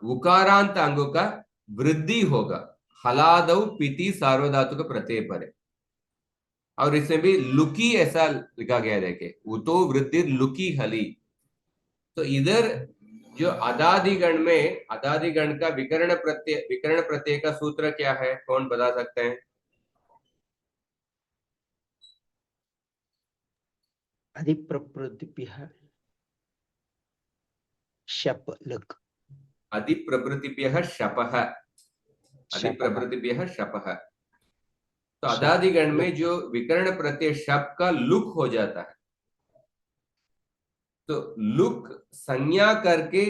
S1: उकारांत अंगों का वृद्धि होगा हलादौ पिति सार्वधातुक प्रत्यय पर है। और इसमें भी लुकी ऐसा लिखा गया है, देखे उतो वृद्धि लुकी हली। तो इधर जो अदादिगण में अदादिगण का विकर्ण प्रत्यय का सूत्र क्या है, कौन बता सकते हैं?
S3: अधिप्रभृतिभ्यः शप लक,
S1: अधिप्रभृतिभ्यः शपः, अधिप्रभृतिभ्यः शपः। तो
S3: शप
S1: अदादिगण में
S3: लक।
S1: जो विकर्ण प्रत्यय शप का लुक हो जाता है, तो लुक संज्ञा करके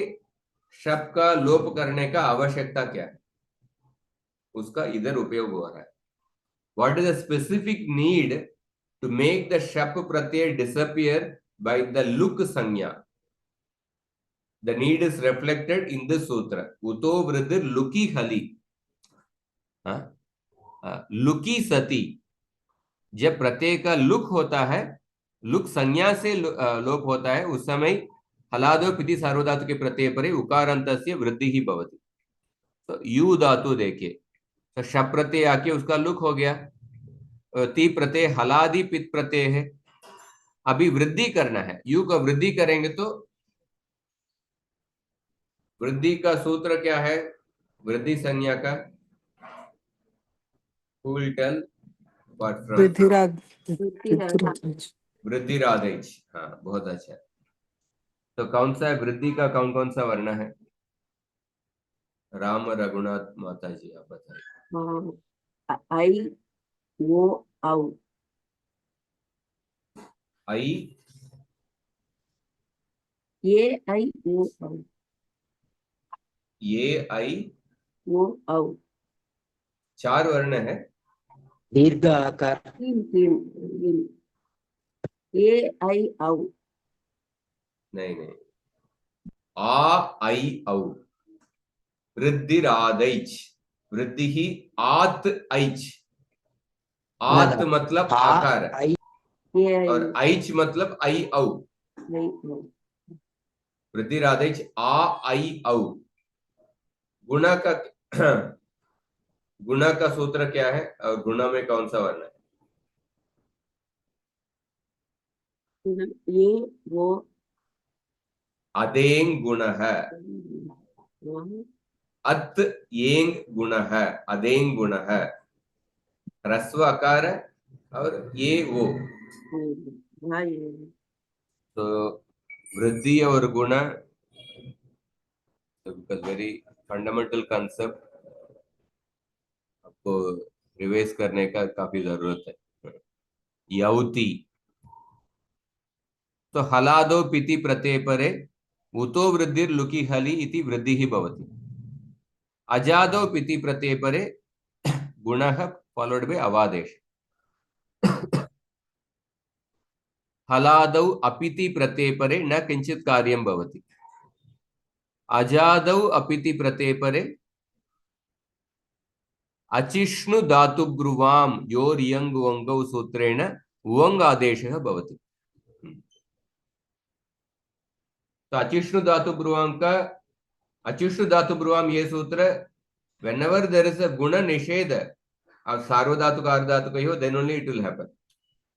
S1: शब्द का लोप करने का आवश्यकता क्या है, उसका इधर उपयोग हो रहा है। What is the specific need to make the शप प्रत्यय डिसअपियर बाय द लुक संज्ञा? The need is reflected in the सूत्र उतो वृद्धि लुकी हली, लुकी सती। जब प्रत्यय का लुक होता है, लुक संज्ञा से लोप होता है, उस समय हलादो पिति सार्वधातु के प्रत्यय पर उकारांतस्य वृद्धि ही भवति। तो यू धातु देखिए, तो शप प्रत्यय आके उसका लुक हो गया, ती प्रत्यय हलादि पित प्रत्यय है, अभी वृद्धि करना है, यू का वृद्धि करेंगे तो वृद्धि का सूत्र क्या है, वृद्धि संज्ञा का फुल टेल
S2: वृद्धिराज
S4: वृद्धिराज।
S1: वृद्धिरादेश। हाँ बहुत अच्छा। तो कौन सा है वृद्धि का, कौन कौन सा वर्ण है? राम रघुनाथ माता जी आप बताइए।
S4: आई वो औ,
S1: आई,
S4: ये आई वो औ,
S1: ये आई,
S4: वो औ,
S1: चार वर्ण है।
S3: दीर्घ आकार,
S4: तीन तीन तीन, ये आई औ,
S1: नहीं नहीं, आ आई औ, वृद्धिरादैच, वृद्धि ही आत ऐच, आत मतलब आकार
S3: आई,
S4: ये आई
S1: और ऐच मतलब आई औ,
S4: आई औ,
S1: वृद्धिरादैच आ आई औ। गुणा का गुणा का सूत्र क्या है और गुणा में कौन सा वर्ण है?
S4: ये वो
S1: अदेंग गुण है,
S4: वो,
S1: अत येंग गुण है, अदेंग गुण है, ह्रस्व आकार है और ये वो।
S4: भाई
S1: तो वृद्धि और गुण वेरी फंडामेंटल कंसेप्ट, आपको रिवाइज करने का काफी जरूरत है। यौति, तो हलादो पिति प्रत्यय परे उतो वृद्धिर लुकी हली इति वृद्धि ही भवति। अजादो पिति प्रत्यय परे गुणः फॉलोड बाय अवादेश। हलादौ अपिति प्रत्यय परे न किंचित कार्यं भवति। अजादौ अपिति प्रत्यय परे अचिष्णु धातु ब्रुवाम योर यंग वंगौ सूत्रेण वंग आदेशः भवति। तो अचिष्णु धातु ब्रुवाम का, अचिष्णु धातु ब्रुवाम ये सूत्र, whenever there is a guna निषेध और सार्वधातुक अर्धातुक ही हो, then only it will happen।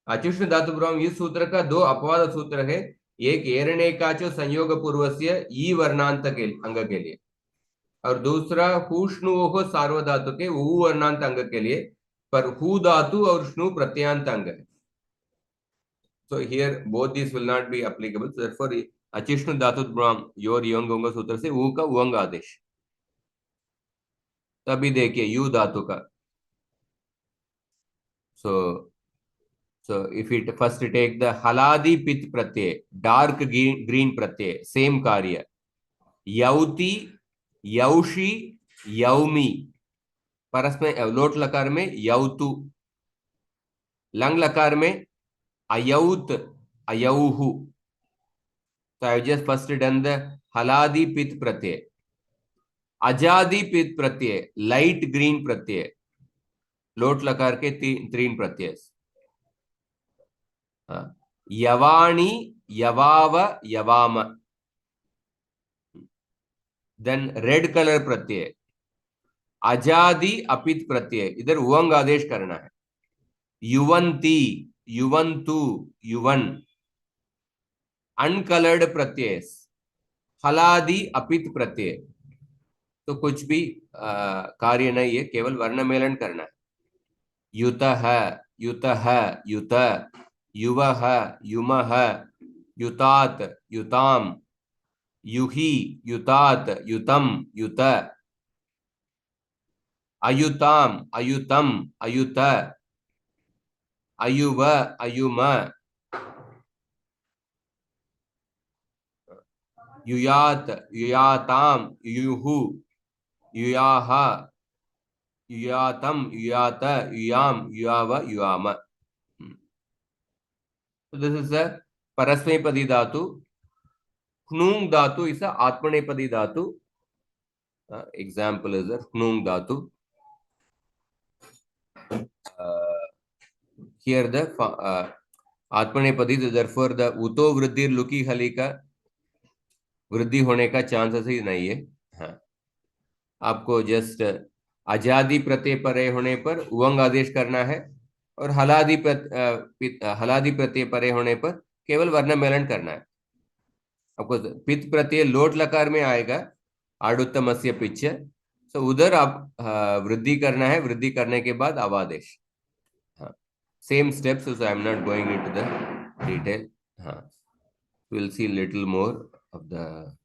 S1: अचिष्णु धातु ब्रुवाम इस सूत्र का दो अपवाद सूत्र है, एक एरणेकाचो संयोग पूर्वस्य ई वर्णांत के अंग के लिए, और दूसरा हूष्णुओ सार्वधातु के ऊ वर्णांत अंग के लिए, पर हु धातु और श्नु प्रत्यांत अंग है। So here both these will not be applicable. So therefore अचिष्णु धातु ब्राह्म योर यंग होंगे सूत्र से ऊ का वंग आदेश। तभी देखिए यू धातु का, सो So if it first take the haladi pit pratyay, dark green pratyay, same karya. यौति, यौषि, यौमी, परस में लोट लकार में यौतु, लंग लकार में अयौत, अयौहु. So I have just first done the haladi pit pratyay. अजादि पित प्रत्यय, लाइट ग्रीन प्रत्यय, लोट लकार के तीन प्रत्यय. यवाणी, यवाव, यवाम. देन रेड कलर प्रत्यय, अजादि अपित प्रत्यय, इधर उवंग आदेश करना है. युवंती, युवंतु, युवन. अनकलर्ड प्रत्यय, हलादि अपित प्रत्यय. तो कुछ भी कार्य नहीं है, केवल वर्ण मेलन करना है. युतः, युतः, युत, युवः, युमः, युतात, युताम, युहि, युतात, युतम, युत. अयुताम, अयुतम, अयुत, अयुव, अयुम. युयात, युयाताम, युयुहु, युयाह, युयातम, युयात, युयाम, युयाव, युयाम. So this is a parasmepadi dhatu. Knung dhatu is a atmanepadi dhatu. Example is a knung dhatu. Here the atmanepadi is therefore the uto वृद्धि लुकी हली का वृद्धि होने का चांसेस ही नहीं है. हाँ, आपको जस्ट आजादी प्रत्यय परे होने पर उवंग आदेश करना है, और हलादि प्रत्यय परे होने पर केवल वर्ण मेलन करना है. आपको पित प्रत्यय लोट लकार में आएगा, आडुत्तमस्य पिच्छ. तो उधर आप वृद्धि करना है, वृद्धि करने के बाद अवादेश. हाँ, same steps. So I am not going into the detail. हाँ, will see little more of the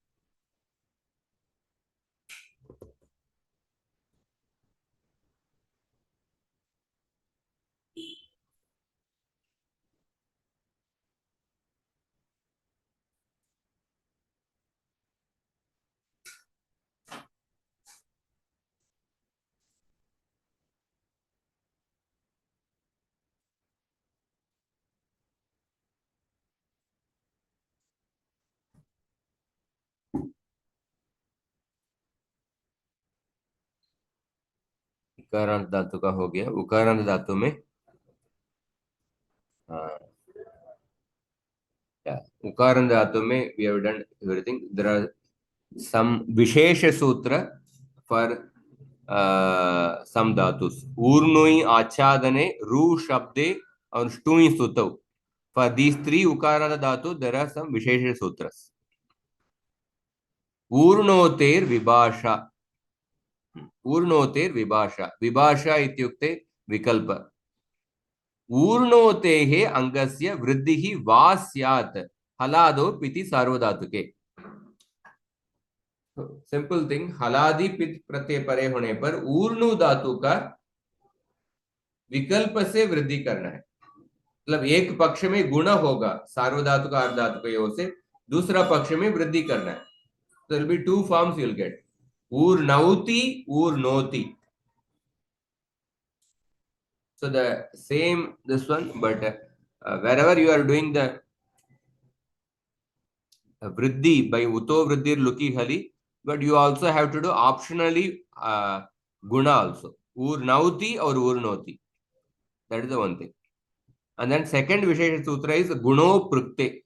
S1: उकारांत धातु का हो गया. उकारांत धातु में उकारांत धातु में we have done everything. There are some विशेष सूत्र for some धातुस. ऊर्णुई आच्छादने रू शब्दे और ष्टुई स्तुतौ. For these three उकारांत धातु there are some विशेष सूत्र. ऊर्णोतेर विभाषा, ऊर्णोतेर विभाषा, विभाषा इत्युक्ते विकल्प. ऊर्णोतेः अंगस्य वृद्धिः वा स्यात् हलादो पिति सार्वधातुके. सिंपल थिंग, हलादि पित प्रत्यय परे होने पर ऊर्णु धातु का विकल्प से वृद्धि करना है. मतलब एक पक्ष में गुण होगा सार्वधातु का अर्धातु के ओर से, दूसरा पक्ष में वृद्धि करना है. So there will be two forms you will get. Urnauti, urnoti. So the same this one, but wherever you are doing the vriddhi by uto vriddhir luki hali, but you also have to do optionally guna also. Urnauti or urnoti. That is the one thing. And then second Vishesha Sutra is guno prukte.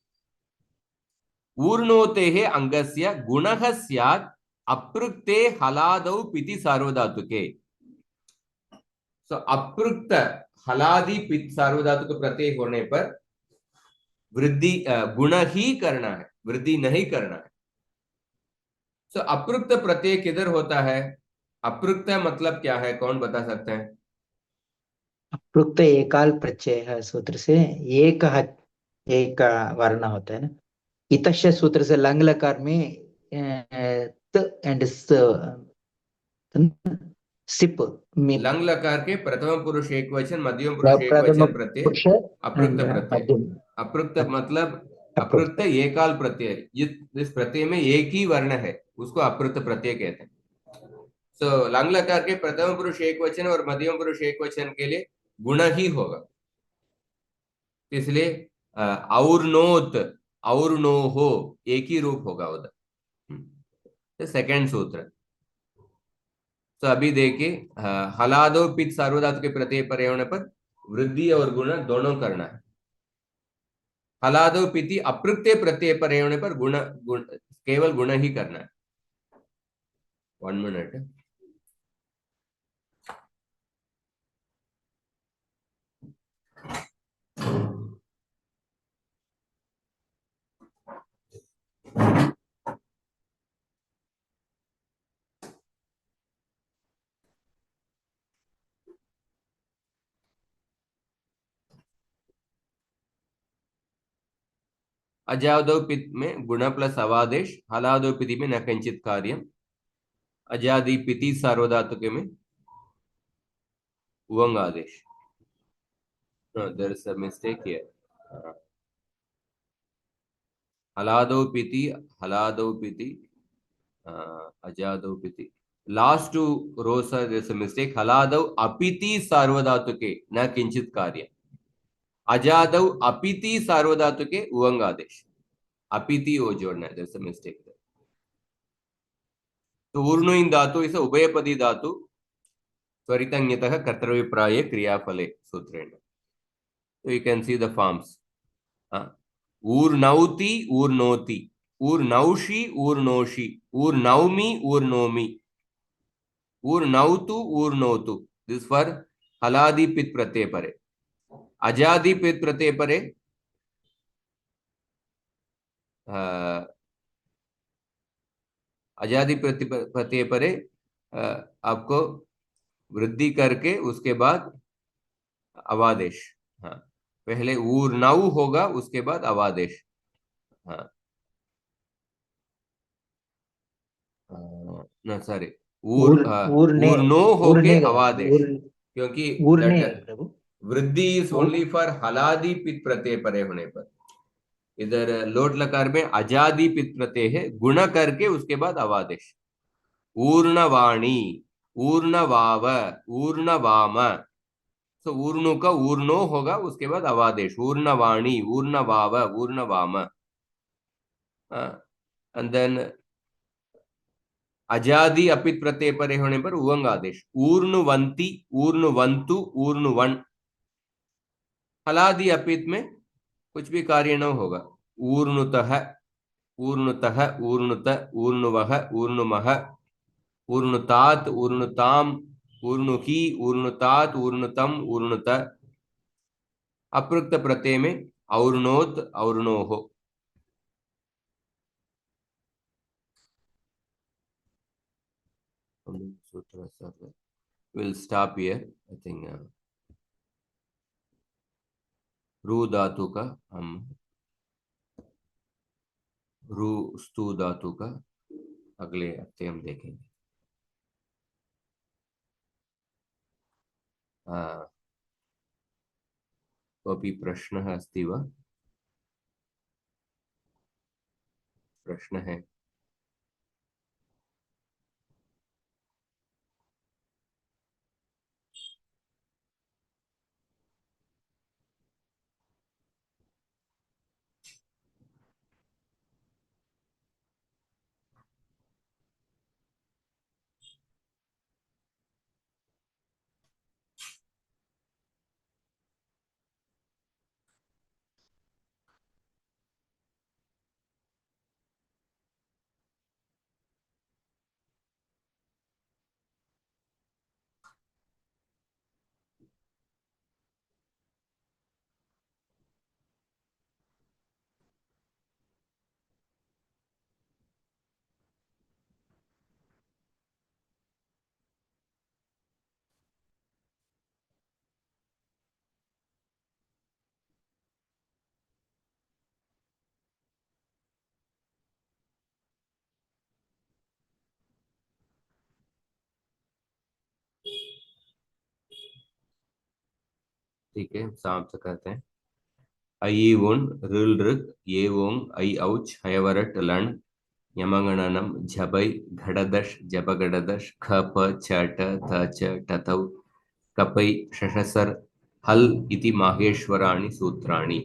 S1: ऊर्णोतेः अंगस्य गुणः स्यात् अप्रुक्ते हलादौ पिति सार्वधातुके. सो अप्रुक्त हलादि पित सार्वधातुक प्रत्यय होने पर वृद्धि गुण ही करना है, वृद्धि नहीं करना है. सो अप्रुक्त प्रत्यय किधर होता है? अप्रुक्त मतलब क्या है, कौन बता सकते हैं?
S3: अप्रुक्त एकाल प्रत्यय सूत्र से एक वर्ण होता है ना. इतश्य सूत्र से लंग लकार में त एंड स. सिप मीन
S1: लंग लकार के प्रथम पुरुष एक वचन, मध्यम पुरुष एक
S3: प्रथम
S1: वचन प्रत्यय,
S3: पुरुष
S1: अपृक्त
S3: and
S1: प्रत्यय।
S3: मध्यम
S1: अपृक्त मतलब
S3: अपृक्त।
S1: अपृक्त एकाल प्रत्यय, जिस प्रत्यय में एक ही वर्ण है उसको अपृक्त प्रत्यय कहते हैं। सो लंग लकार के प्रथम पुरुष एक वचन और मध्यम पुरुष एक वचन के लिए गुण ही होगा, इसलिए और नोत और नो हो एक ही रूप होगा उधर। सेकंड सूत्र। तो अभी देखिए, हलादो पित सार्वधातु के प्रत्यय परे होने पर वृद्धि और गुण दोनों करना है। हलादो पिति अप्रत्यय प्रत्यय परे होने पर गुण केवल गुण ही करना है। 1 मिनट। अजादो पित में गुण प्लस अवादेश, हलादो पिति में न किंचित कार्यम, अजादि पिति सार्वधातुके में उवंग आदेश। There is a mistake here. हलादो पिति, हलादो पिति, अजादो पिति, last two rows there is a mistake. हलादो अपिति सार्वधातुके न किंचित कार्य, अजादौ अपिति सार्वधातुके उवंग आदेश, अपिति वो जोड़ना है, देयर इज अ मिस्टेक। तो ऊर्णुइन धातु इस उभयपदी धातु त्वरितज्ञतः कर्तव्यप्राये क्रियाफले सूत्रेण। So you can see the forms. ऊर्नौति ऊर्नोति, ऊर्नौषि ऊर्नोषि, ऊर्नौमि ऊर्नोमि, ऊर्नौतु ऊर्नोतु। दिस फॉर हलादि पित प्रत्यय परे। अजादि पित प्रत्यय परे अजादि प्रत्यय परे आपको वृद्धि करके उसके बाद अवादेश। हाँ, पहले ऊर्नौ होगा उसके बाद अवादेश। हाँ, ना सॉरी,
S3: ऊर्ने
S1: ऊर्नो होके
S3: ऊर्ने
S1: अवादेश, क्योंकि
S3: ऊर्ने
S1: that
S3: है प्रभु।
S1: वृद्धि इज ओनली फॉर हलादि पित प्रत्यय परे होने पर। इधर लोट लकार में अजादि पित प्रत्यय है, गुण करके उसके बाद अवादेश। ऊर्णवाणी, ऊर्णवाव, ऊर्णवाम। तो ऊर्णु का ऊर्णो होगा उसके बाद अवादेश। ऊर्णवाणी, ऊर्णवाव, ऊर्णवाम। एंड देन अजादि अपित प्रत्यय परे होने पर उवंग आदेश। ऊर्णवंती, ऊर्णवंतु, ऊर्णवन। हलादि अपित में कुछ भी कार्य न होगा। ऊर्णुतः, ऊर्णुतः, ऊर्णुत, ऊर्णुवः, ऊर्णुमः, ऊर्णुतात, ऊर्णुताम, ऊर्णुकी, ऊर्णुतात, ऊर्णुतम, ऊर्णुत। अपृक्त प्रत्यय में और्णोत, और्णोः। We'll stop here. I think रू धातु का हम रू स्तु धातु का अगले हफ्ते हम देखेंगे। कोऽपि प्रश्नः अस्ति वा? प्रश्न है? ठीक है, समाप्त करते हैं। आई उन रुल रुक ये ओंग आई औच हयवरट लन यमगणनम झबै घड़दश जबगड़दश ख प छ ट थ च टतौ कपै शशसर हल इति माहेश्वराणि सूत्राणि।